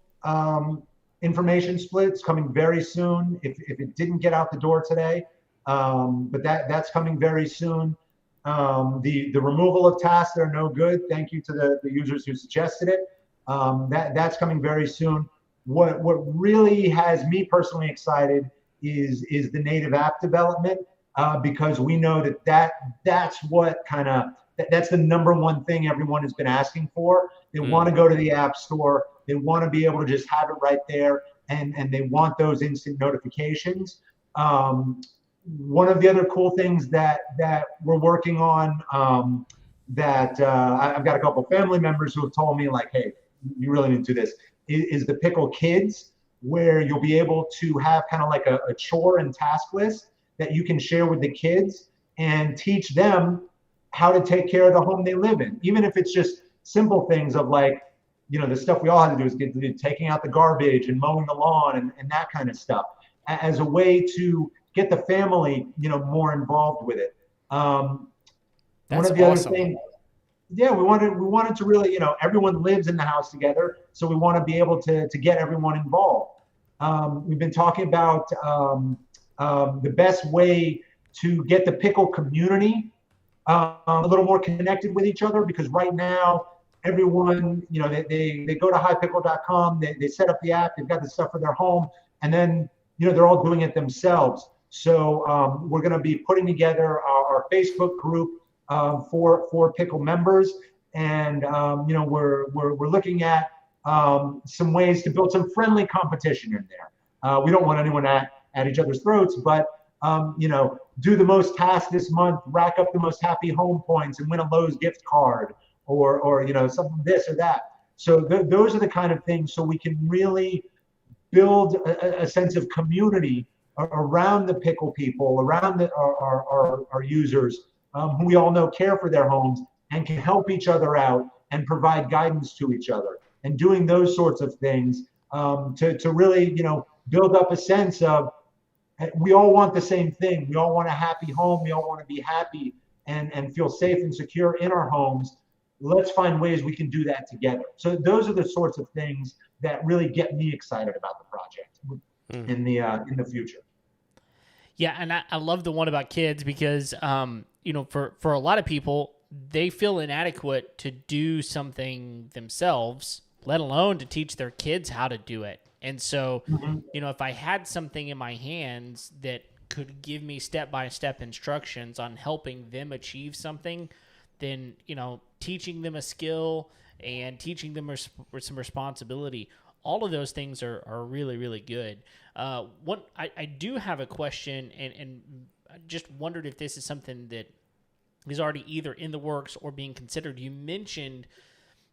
information split's coming very soon. If it didn't get out the door today, but that's coming very soon. The removal of tasks that are no good. Thank you to the users who suggested it. That's coming very soon. What really has me personally excited is the native app development, because we know that's what that's the number one thing everyone has been asking for. They want to go to the App Store. They want to be able to just have it right there, and they want those instant notifications. One of the other cool things that we're working on, I've got a couple family members who have told me, like, hey, you really need to do this, is the Pickle Kids, where you'll be able to have kind of like a chore and task list that you can share with the kids and teach them how to take care of the home they live in. Even if it's just simple things of like, the stuff we all have to do is taking out the garbage and mowing the lawn and that kind of stuff, as a way to get the family, more involved with it. That's one of the awesome. other things, yeah, we wanted to really, everyone lives in the house together, so we want to be able to get everyone involved. We've been talking about the best way to get the Pickle community a little more connected with each other, because right now everyone, they go to highpickle.com, they set up the app, they've got the stuff for their home, and then they're all doing it themselves. So we're going to be putting together our Facebook group for Pickle members, and we're looking at some ways to build some friendly competition in there. We don't want anyone at each other's throats, but do the most tasks this month, rack up the most happy home points, and win a Lowe's gift card, or something this or that. So those are the kind of things, so we can really build a sense of community around the Pickle people, around our users, who we all know care for their homes and can help each other out and provide guidance to each other. And doing those sorts of things to really build up a sense of, we all want the same thing. We all want a happy home. We all want to be happy and feel safe and secure in our homes. Let's find ways we can do that together. So those are the sorts of things that really get me excited about the project in the future. Yeah, and I love the one about kids, because for a lot of people, they feel inadequate to do something themselves, let alone to teach their kids how to do it. And so, if I had something in my hands that could give me step-by-step instructions on helping them achieve something, then, teaching them a skill and teaching them some responsibility, all of those things are really, really good. I do have a question, and I just wondered if this is something that is already either in the works or being considered. You mentioned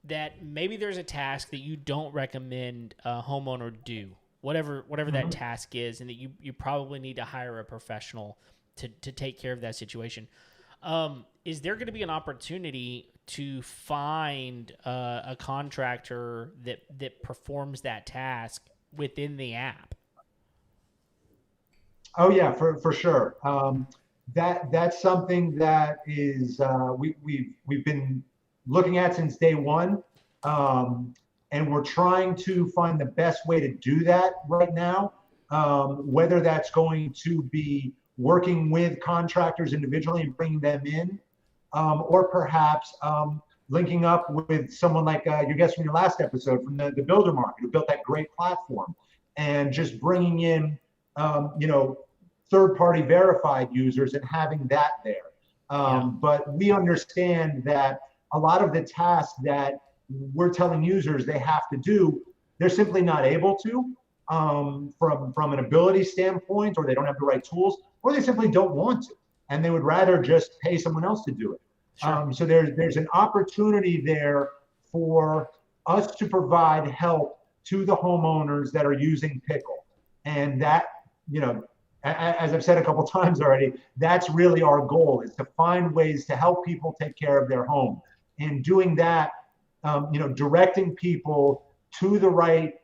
that maybe there's a task that you don't recommend a homeowner do, whatever that task is, and that you probably need to hire a professional to take care of that situation. Is there going to be an opportunity to find a contractor that performs that task within the app? Oh yeah, for sure. That's something that is we've been looking at since day one, and we're trying to find the best way to do that right now. Whether that's going to be working with contractors individually and bringing them in, or perhaps linking up with someone like your guest from your last episode from the builder market who built that great platform, and just bringing in third-party verified users and having that there. But we understand that a lot of the tasks that we're telling users they have to do, they're simply not able to from an ability standpoint, or they don't have the right tools, or they simply don't want to, and they would rather just pay someone else to do it. Sure. So there's an opportunity there for us to provide help to the homeowners that are using Pickle, and that, as I've said a couple times already, that's really our goal, is to find ways to help people take care of their home. And doing that, directing people to the right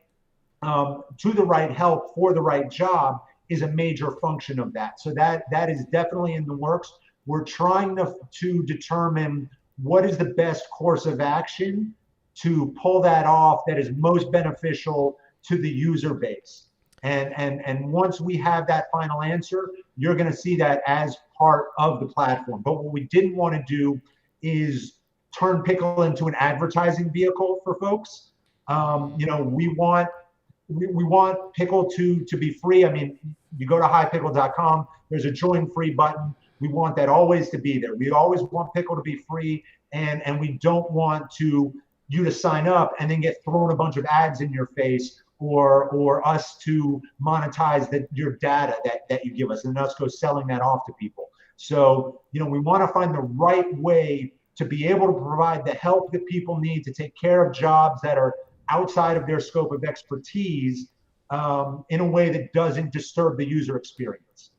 help for the right job is a major function of that. So that is definitely in the works. We're trying to determine what is the best course of action to pull that off that is most beneficial to the user base. And once we have that final answer, you're going to see that as part of the platform. But what we didn't want to do is turn Pickle into an advertising vehicle for folks. We want Pickle to be free. I mean, you go to highpickle.com, there's a join free button. We want that always to be there. We always want Pickle to be free, and we don't want you to sign up and then get thrown a bunch of ads in your face, or us to monetize your data that you give us, and us go selling that off to people. So, we want to find the right way to be able to provide the help that people need to take care of jobs that are outside of their scope of expertise, in a way that doesn't disturb the user experience.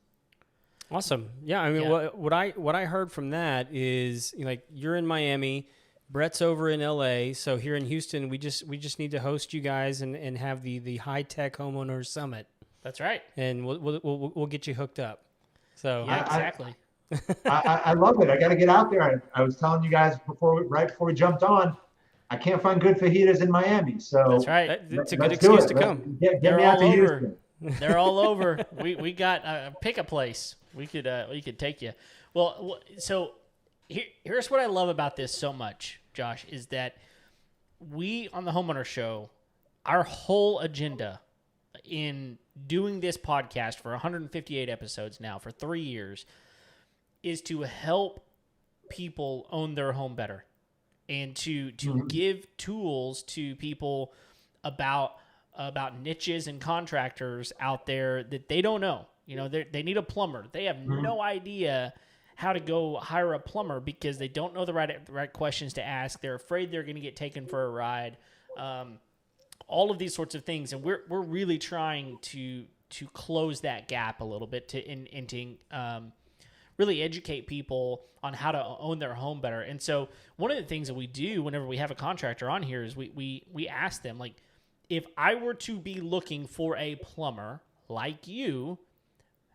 Awesome. Yeah. I mean, what I heard from that is, you're in Miami, Brett's over in LA. So here in Houston, we just need to host you guys and have the high tech homeowners summit. That's right. And we'll get you hooked up. So yeah, exactly. I love it. I got to get out there. I was telling you guys right before we jumped on, I can't find good fajitas in Miami. So that's right. It's a good excuse to come. Get me out to Houston. They're all over. We got pick a place. We could take you. Well, so here's what I love about this so much, Josh, is that we on the Homeowner Show, our whole agenda in doing this podcast for 158 episodes now for 3 years is to help people own their home better, and to give tools to people about niches and contractors out there that they don't know. They need a plumber. They have no idea how to go hire a plumber because they don't know the right questions to ask. They're afraid they're going to get taken for a ride. All of these sorts of things, and we're really trying to close that gap a little bit to really educate people on how to own their home better. And so one of the things that we do whenever we have a contractor on here is we ask them, like, if I were to be looking for a plumber like you,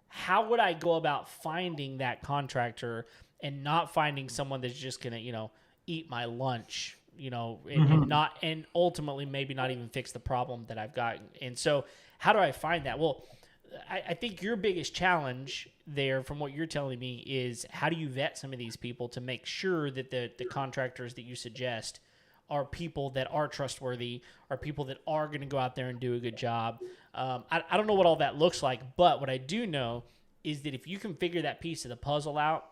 how would I go about finding that contractor and not finding someone that's just going to, eat my lunch, and ultimately maybe not even fix the problem that I've got. And so how do I find that? Well, I think your biggest challenge there, from what you're telling me, is how do you vet some of these people to make sure that the contractors that you suggest are people that are trustworthy, are people that are going to go out there and do a good job. I don't know what all that looks like, but what I do know is that if you can figure that piece of the puzzle out,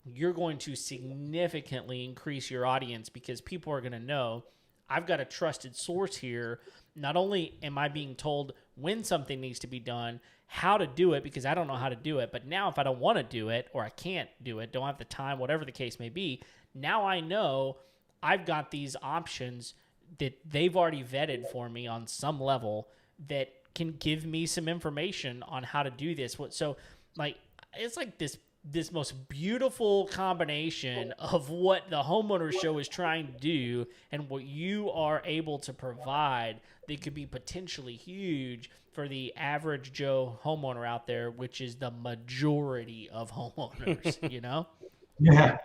you're going to significantly increase your audience, because people are going to know, I've got a trusted source here. Not only am I being told when something needs to be done, how to do it, because I don't know how to do it, but now if I don't want to do it, or I can't do it, don't have the time, whatever the case may be, now I know I've got these options that they've already vetted for me on some level that can give me some information on how to do this. So like, it's like this most beautiful combination of what the Homeowners Show is trying to do and what you are able to provide that could be potentially huge for the average Joe homeowner out there, which is the majority of homeowners, you know? Yeah.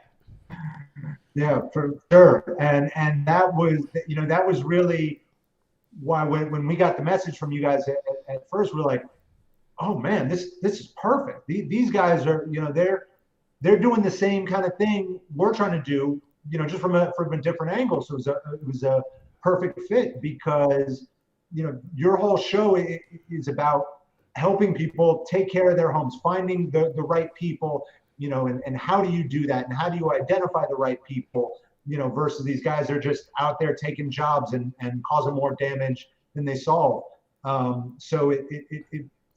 Yeah, for sure. And that was really why when we got the message from you guys at first, we're like, oh man, this is perfect. These guys are, they're doing the same kind of thing we're trying to do, just from a different angle. So it was a perfect fit, because your whole show is about helping people take care of their homes, finding the right people, and how do you do that, and how do you identify the right people, versus these guys are just out there taking jobs and causing more damage than they solve. So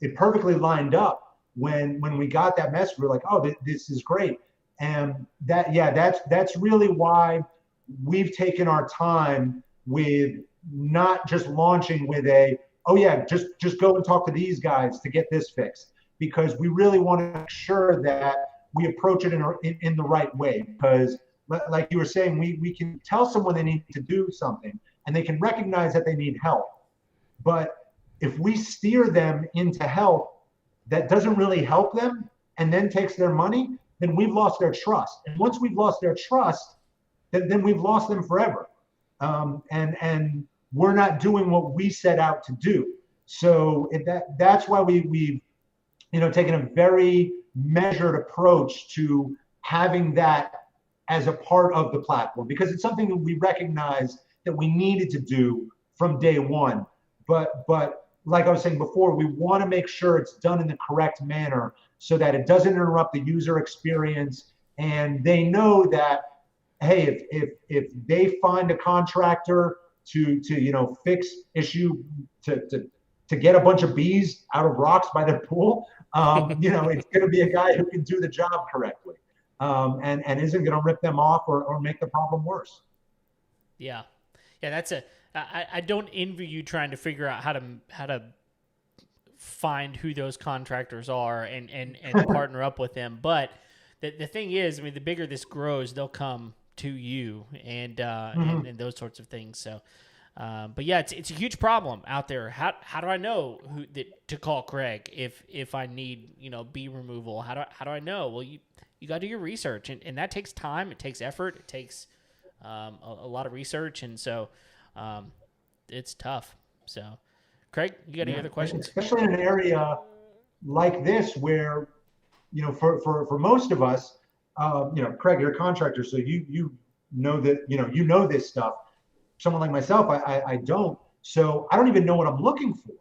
it perfectly lined up when we got that message. We're like, oh, this is great. And that's really why we've taken our time with not just launching with just go and talk to these guys to get this fixed, because we really want to make sure that we approach it in the right way. Because like you were saying, we can tell someone they need to do something and they can recognize that they need help. But if we steer them into help that doesn't really help them and then takes their money, then we've lost their trust. And once we've lost their trust, then we've lost them forever. And we're not doing what we set out to do. So that's why we've taken a very measured approach to having that as a part of the platform, because it's something that we recognize that we needed to do from day one. But like I was saying before, we want to make sure it's done in the correct manner so that it doesn't interrupt the user experience. And they know that, hey, if they find a contractor to fix issue, to get a bunch of bees out of rocks by their pool, it's going to be a guy who can do the job correctly, and isn't going to rip them off or make the problem worse. Yeah, that's I don't envy you trying to figure out how to find who those contractors are and partner up with them. But the thing is, I mean, the bigger this grows, they'll come to you and those sorts of things. So, but yeah, it's a huge problem out there. How do I know to call Craig if I need bee removal? How do I know? Well, you got to do your research, and that takes time. It takes effort. It takes a lot of research, and so. It's tough. So, Craig, you got any other questions? Especially in an area like this where, for most of us, Craig, you're a contractor, so you know that, you know this stuff. Someone like myself, I don't. So I don't even know what I'm looking for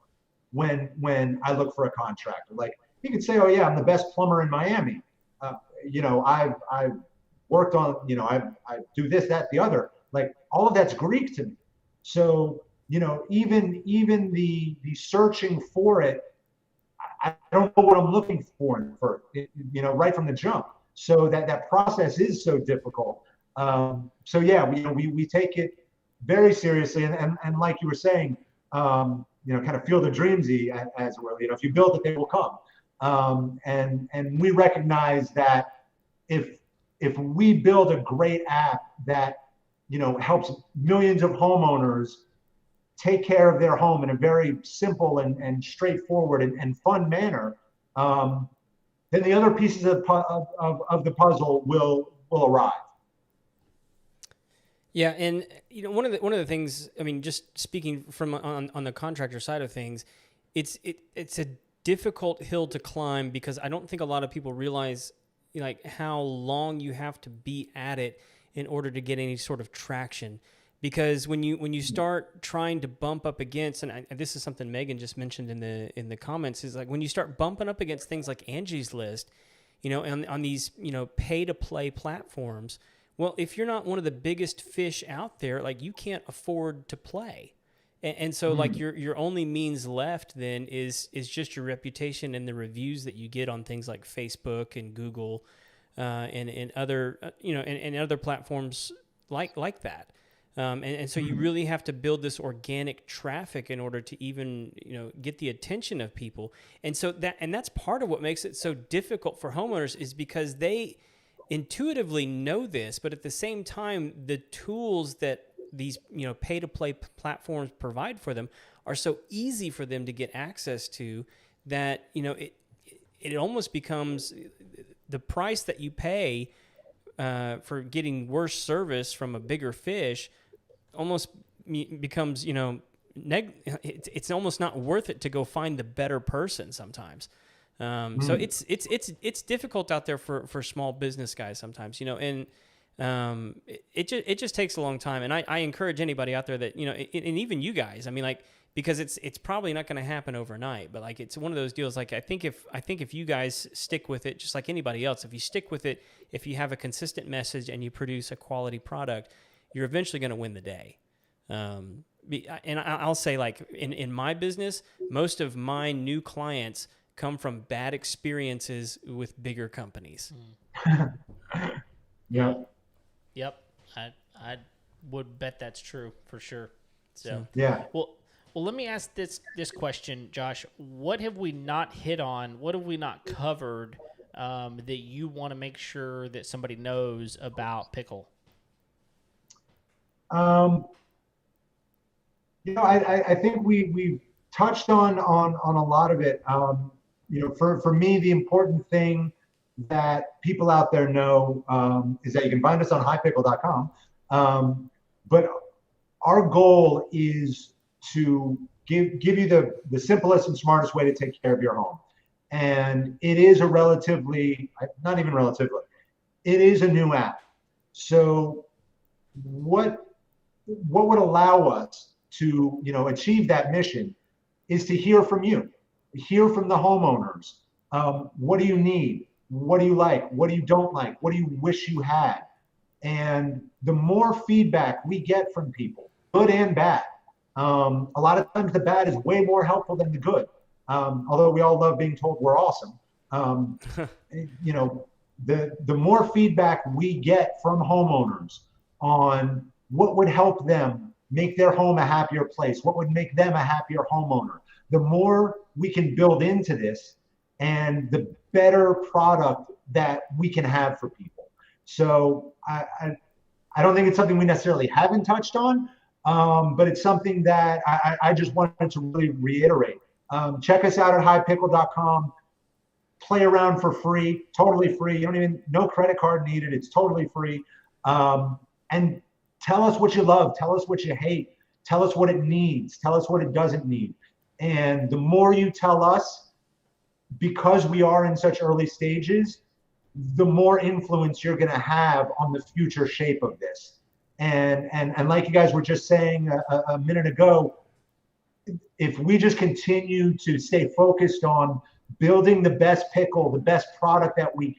when I look for a contractor. Like, you could say, oh yeah, I'm the best plumber in Miami. I've worked on, I do this, that, the other. Like, all of that's Greek to me. So, even the searching for it, I don't know what I'm looking for right from the jump. So that process is so difficult. So yeah, we take it very seriously, and like you were saying, kind of Field of Dreamsy, as it were. If you build it, they will come. And we recognize that if we build a great app that helps millions of homeowners take care of their home in a very simple and straightforward and fun manner, then the other pieces of the puzzle will arrive. Yeah, and one of the things, I mean, just speaking from on the contractor side of things, it's a difficult hill to climb, because I don't think a lot of people realize how long you have to be at it in order to get any sort of traction. because when you start trying to bump up against, and this is something Megan just mentioned in the comments, is like when you start bumping up against things like Angie's List, on these pay to play platforms. Well, if you're not one of the biggest fish out there, like you can't afford to play. And so like your only means left then is just your reputation and the reviews that you get on things like Facebook and Google and other and other platforms like that. And so you really have to build this organic traffic in order to even get the attention of people. And so that's part of what makes it so difficult for homeowners, is because they intuitively know this, but at the same time, the tools that these pay to play platforms provide for them are so easy for them to get access to that it almost becomes the price that you pay for getting worse service from a bigger fish almost becomes it's almost not worth it to go find the better person sometimes. So it's difficult out there for small business guys sometimes, and it just takes a long time. And I encourage anybody out there that, and even you guys, I mean, like, because it's probably not going to happen overnight, but like, it's one of those deals. Like, I think if you guys stick with it, just like anybody else, if you stick with it, if you have a consistent message and you produce a quality product, you're eventually going to win the day. And I'll say, like, in my business, most of my new clients come from bad experiences with bigger companies. Yeah. Yep. I would bet that's true for sure. So yeah. Well, let me ask this question, Josh. What have we not hit on? What have we not covered that you want to make sure that somebody knows about Pickle? I think we've touched on a lot of it. For me, the important thing that people out there know is that you can find us on highpickle.com. But our goal is to give you the simplest and smartest way to take care of your home. And it is a not even relatively, it is a new app. So what would allow us to achieve that mission is to hear from you, hear from the homeowners. What do you need? What do you like? What do you don't like? What do you wish you had? And the more feedback we get from people, good and bad, a lot of times the bad is way more helpful than the good. Although we all love being told we're awesome. The more feedback we get from homeowners on what would help them make their home a happier place, what would make them a happier homeowner, the more we can build into this and the better product that we can have for people. So I don't think it's something we necessarily haven't touched on, but it's something that I just wanted to really reiterate. Check us out at highpickle.com. Play around for free, totally free. No credit card needed. It's totally free. And tell us what you love. Tell us what you hate. Tell us what it needs. Tell us what it doesn't need. And the more you tell us, because we are in such early stages, the more influence you're going to have on the future shape of this. And like you guys were just saying a minute ago, if we just continue to stay focused on building the best pickle, the best product that we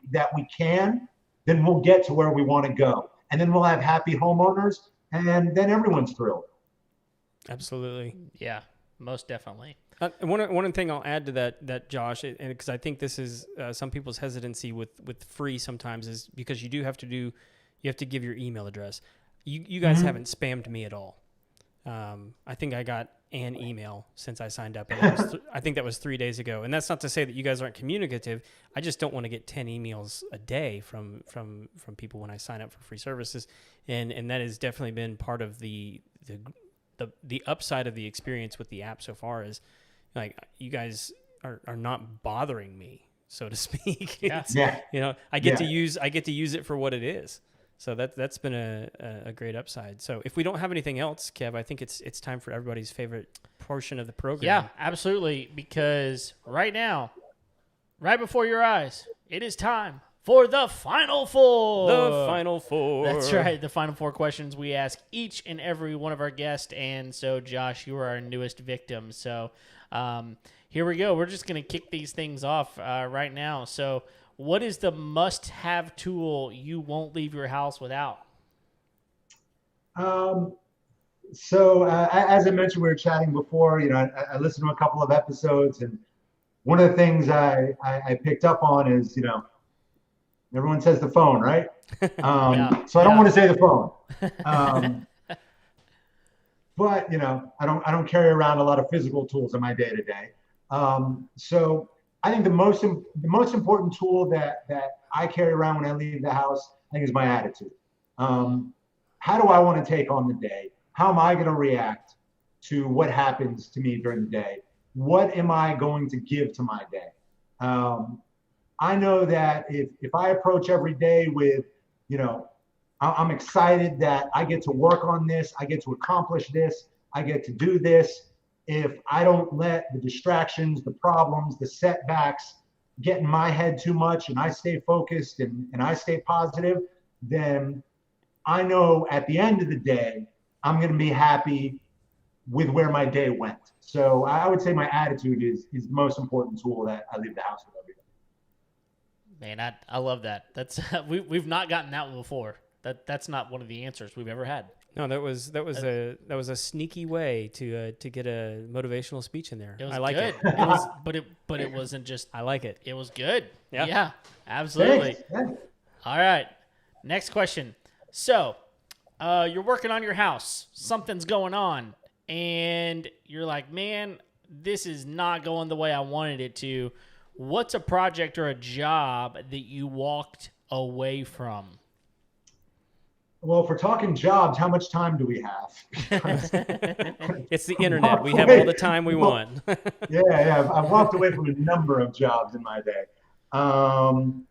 can, then we'll get to where we want to go. And then we'll have happy homeowners, and then everyone's thrilled. Absolutely. Yeah, most definitely. One thing I'll add to that Josh, and because I think this is some people's hesitancy with free sometimes, is because you have to give your email address. You guys haven't spammed me at all. I think I got an email since I signed up, and I think that was 3 days ago. And that's not to say that you guys aren't communicative. I just don't want to get 10 emails a day from people when I sign up for free services, and that has definitely been part of the upside of the experience with the app so far. Is like, you guys are not bothering me, so to speak. I get to use it for what it is. So that's been a great upside. So if we don't have anything else, Kev, I think it's time for everybody's favorite portion of the program. Yeah, absolutely. Because right now, right before your eyes, it is time for the Final Four. The Final Four. That's right. The Final Four questions we ask each and every one of our guests. And so, Josh, you are our newest victim. So here we go. We're just going to kick these things off right now. So what is the must-have tool you won't leave your house without? So as I mentioned, we were chatting before, I listened to a couple of episodes, and one of the things I picked up on is, everyone says the phone, right? So I don't want to say the phone. But, I don't carry around a lot of physical tools in my day to day. So I think the most important tool that I carry around when I leave the house, I think, is my attitude. How do I want to take on the day? How am I going to react to what happens to me during the day? What am I going to give to my day? I know that if I approach every day with, I'm excited that I get to work on this, I get to accomplish this, I get to do this. If I don't let the distractions, the problems, the setbacks get in my head too much, and I stay focused and I stay positive, then I know at the end of the day, I'm going to be happy with where my day went. So I would say my attitude is the most important tool that I leave the house with every day. Man, I love that. That's we've not gotten that one before. That's not one of the answers we've ever had. No, that was a sneaky way to get a motivational speech in there. I like good. it. But it wasn't just. I like it. It was good. Yeah. Yeah, absolutely. Thanks. All right. Next question. So, you're working on your house. Something's going on, and you're like, man, this is not going the way I wanted it to. What's a project or a job that you walked away from? Well, if we're talking jobs, how much time do we have? It's the internet. We have all the time we want. Yeah. I've walked away from a number of jobs in my day.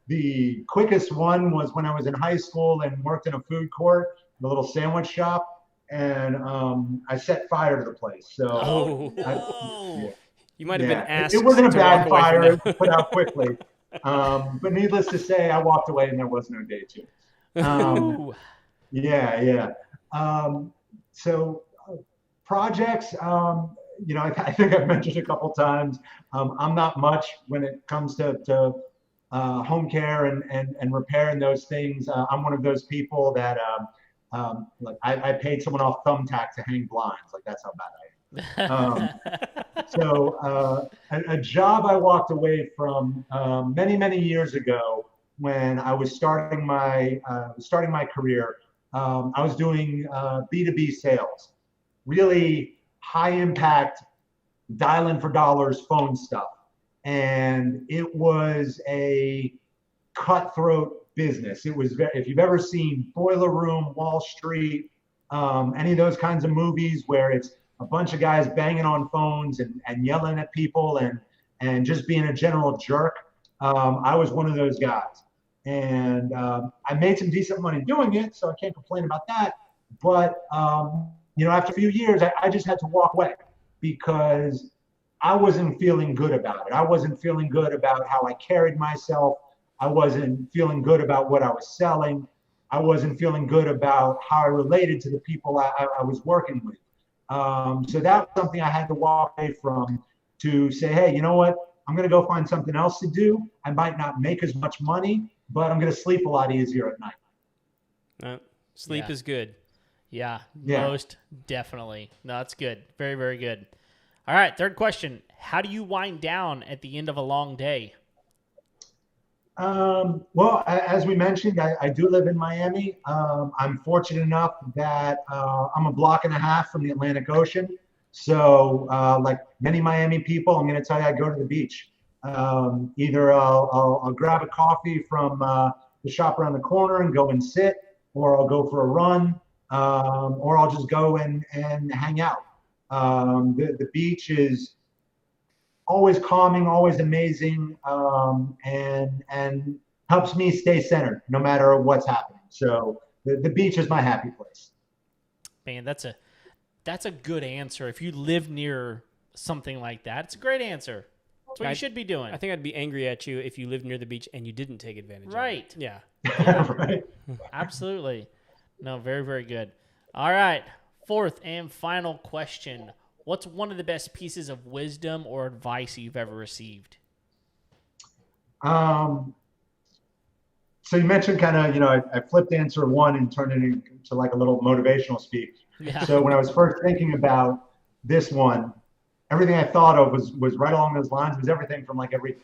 The quickest one was when I was in high school and worked in a food court, a little sandwich shop, and I set fire to the place. So no. You might have been asked. It wasn't a to bad walk away fire. from It put out quickly. But needless to say, I walked away and there was no day two. Yeah. So projects, I think I've mentioned a couple times, I'm not much when it comes to home care and repairing those things. I'm one of those people that like I paid someone off Thumbtack to hang blinds. Like, that's how bad I am. So a job I walked away from many years ago when I was starting my career. I was doing B2B sales, really high impact, dialing for dollars phone stuff. And it was a cutthroat business. It was if you've ever seen Boiler Room, Wall Street, any of those kinds of movies where it's a bunch of guys banging on phones and yelling at people and just being a general jerk. I was one of those guys. And I made some decent money doing it, so I can't complain about that. But, after a few years, I just had to walk away because I wasn't feeling good about it. I wasn't feeling good about how I carried myself. I wasn't feeling good about what I was selling. I wasn't feeling good about how I related to the people I was working with. So that was something I had to walk away from to say, hey, you know what? I'm going to go find something else to do. I might not make as much money, but I'm going to sleep a lot easier at night. Sleep is good. Yeah, most definitely. No, that's good. Very, very good. All right, third question. How do you wind down at the end of a long day? Well, as we mentioned, I do live in Miami. I'm fortunate enough that I'm a block and a half from the Atlantic Ocean. So like many Miami people, I'm going to tell you I go to the beach. Either I'll grab a coffee from the shop around the corner and go and sit, or I'll go for a run, or I'll just go and hang out. The beach is always calming, always amazing, and helps me stay centered no matter what's happening. So the beach is my happy place. Man, that's a good answer. If you live near something like that, it's a great answer. That's what you should be doing. I think I'd be angry at you if you lived near the beach and you didn't take advantage Right. of it. Yeah. Right. Absolutely. No, very, very good. All right. Fourth and final question. What's one of the best pieces of wisdom or advice you've ever received? So you mentioned kind of, I flipped answer one and turned it into like a little motivational speech. Yeah. So when I was first thinking about this one, everything I thought of was right along those lines. It was everything from like every,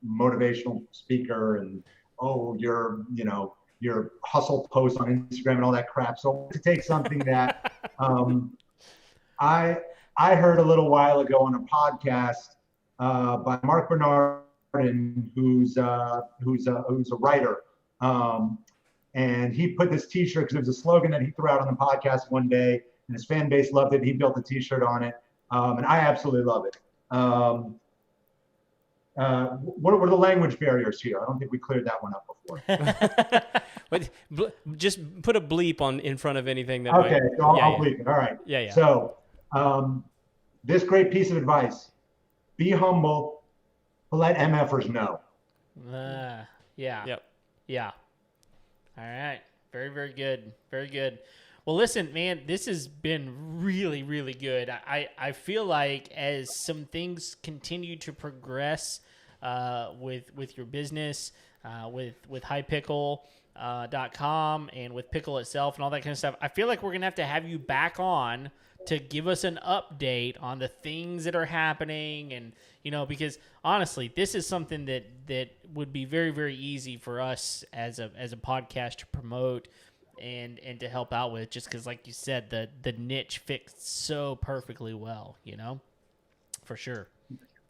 motivational speaker and, your hustle posts on Instagram and all that crap. So to take something that I heard a little while ago on a podcast by Mark Bernard, who's a writer, and he put this T-shirt because it was a slogan that he threw out on the podcast one day, and his fan base loved it. He built a T-shirt on it, and I absolutely love it. What are the language barriers here? I don't think we cleared that one up before. Just put a bleep in front of anything that. Okay, so I'll bleep it. All right. Yeah. So, this great piece of advice: be humble, but let MFers know. Yeah. Yep. Yeah. All right. Very, very good. Very good. Well, listen, man, this has been really, really good. I feel like as some things continue to progress with your business, with highpickle.com and with Pickle itself and all that kind of stuff, I feel like we're going to have you back on to give us an update on the things that are happening. And, because honestly, this is something that would be very, very easy for us as a podcast to promote and to help out with, just because, like you said, the niche fits so perfectly well, for sure.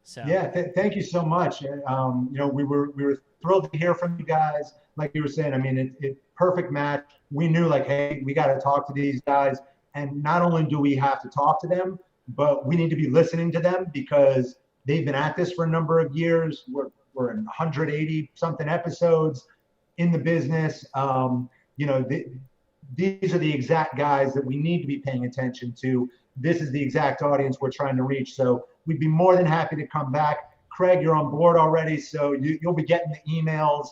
So yeah, thank you so much. We were thrilled to hear from you guys. Like you were saying, I mean, it perfect match. We knew like, hey, we got to talk to these guys, and not only do we have to talk to them, but we need to be listening to them because they've been at this for a number of years. We're in 180 something episodes in the business. These are the exact guys that we need to be paying attention to. This is the exact audience we're trying to reach. So we'd be more than happy to come back. Craig, you're on board already, so you'll be getting the emails.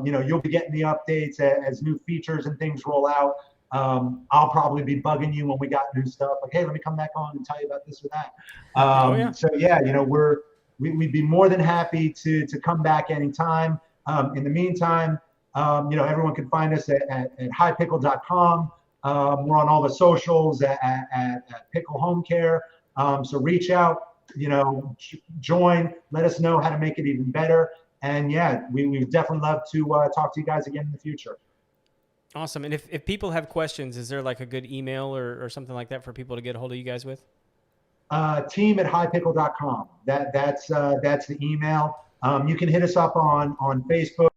You'll be getting the updates as new features and things roll out. I'll probably be bugging you when we got new stuff. Like, hey, let me come back on and tell you about this or that. So yeah, we'd be more than happy to come back anytime. In the meantime, everyone can find us at highpickle.com. We're on all the socials at Pickle Home Care. So reach out, join, let us know how to make it even better. And yeah, we would definitely love to talk to you guys again in the future. Awesome. And if people have questions, is there like a good email or something like that for people to get a hold of you guys with? Team@highpickle.com. That's the email. You can hit us up on Facebook.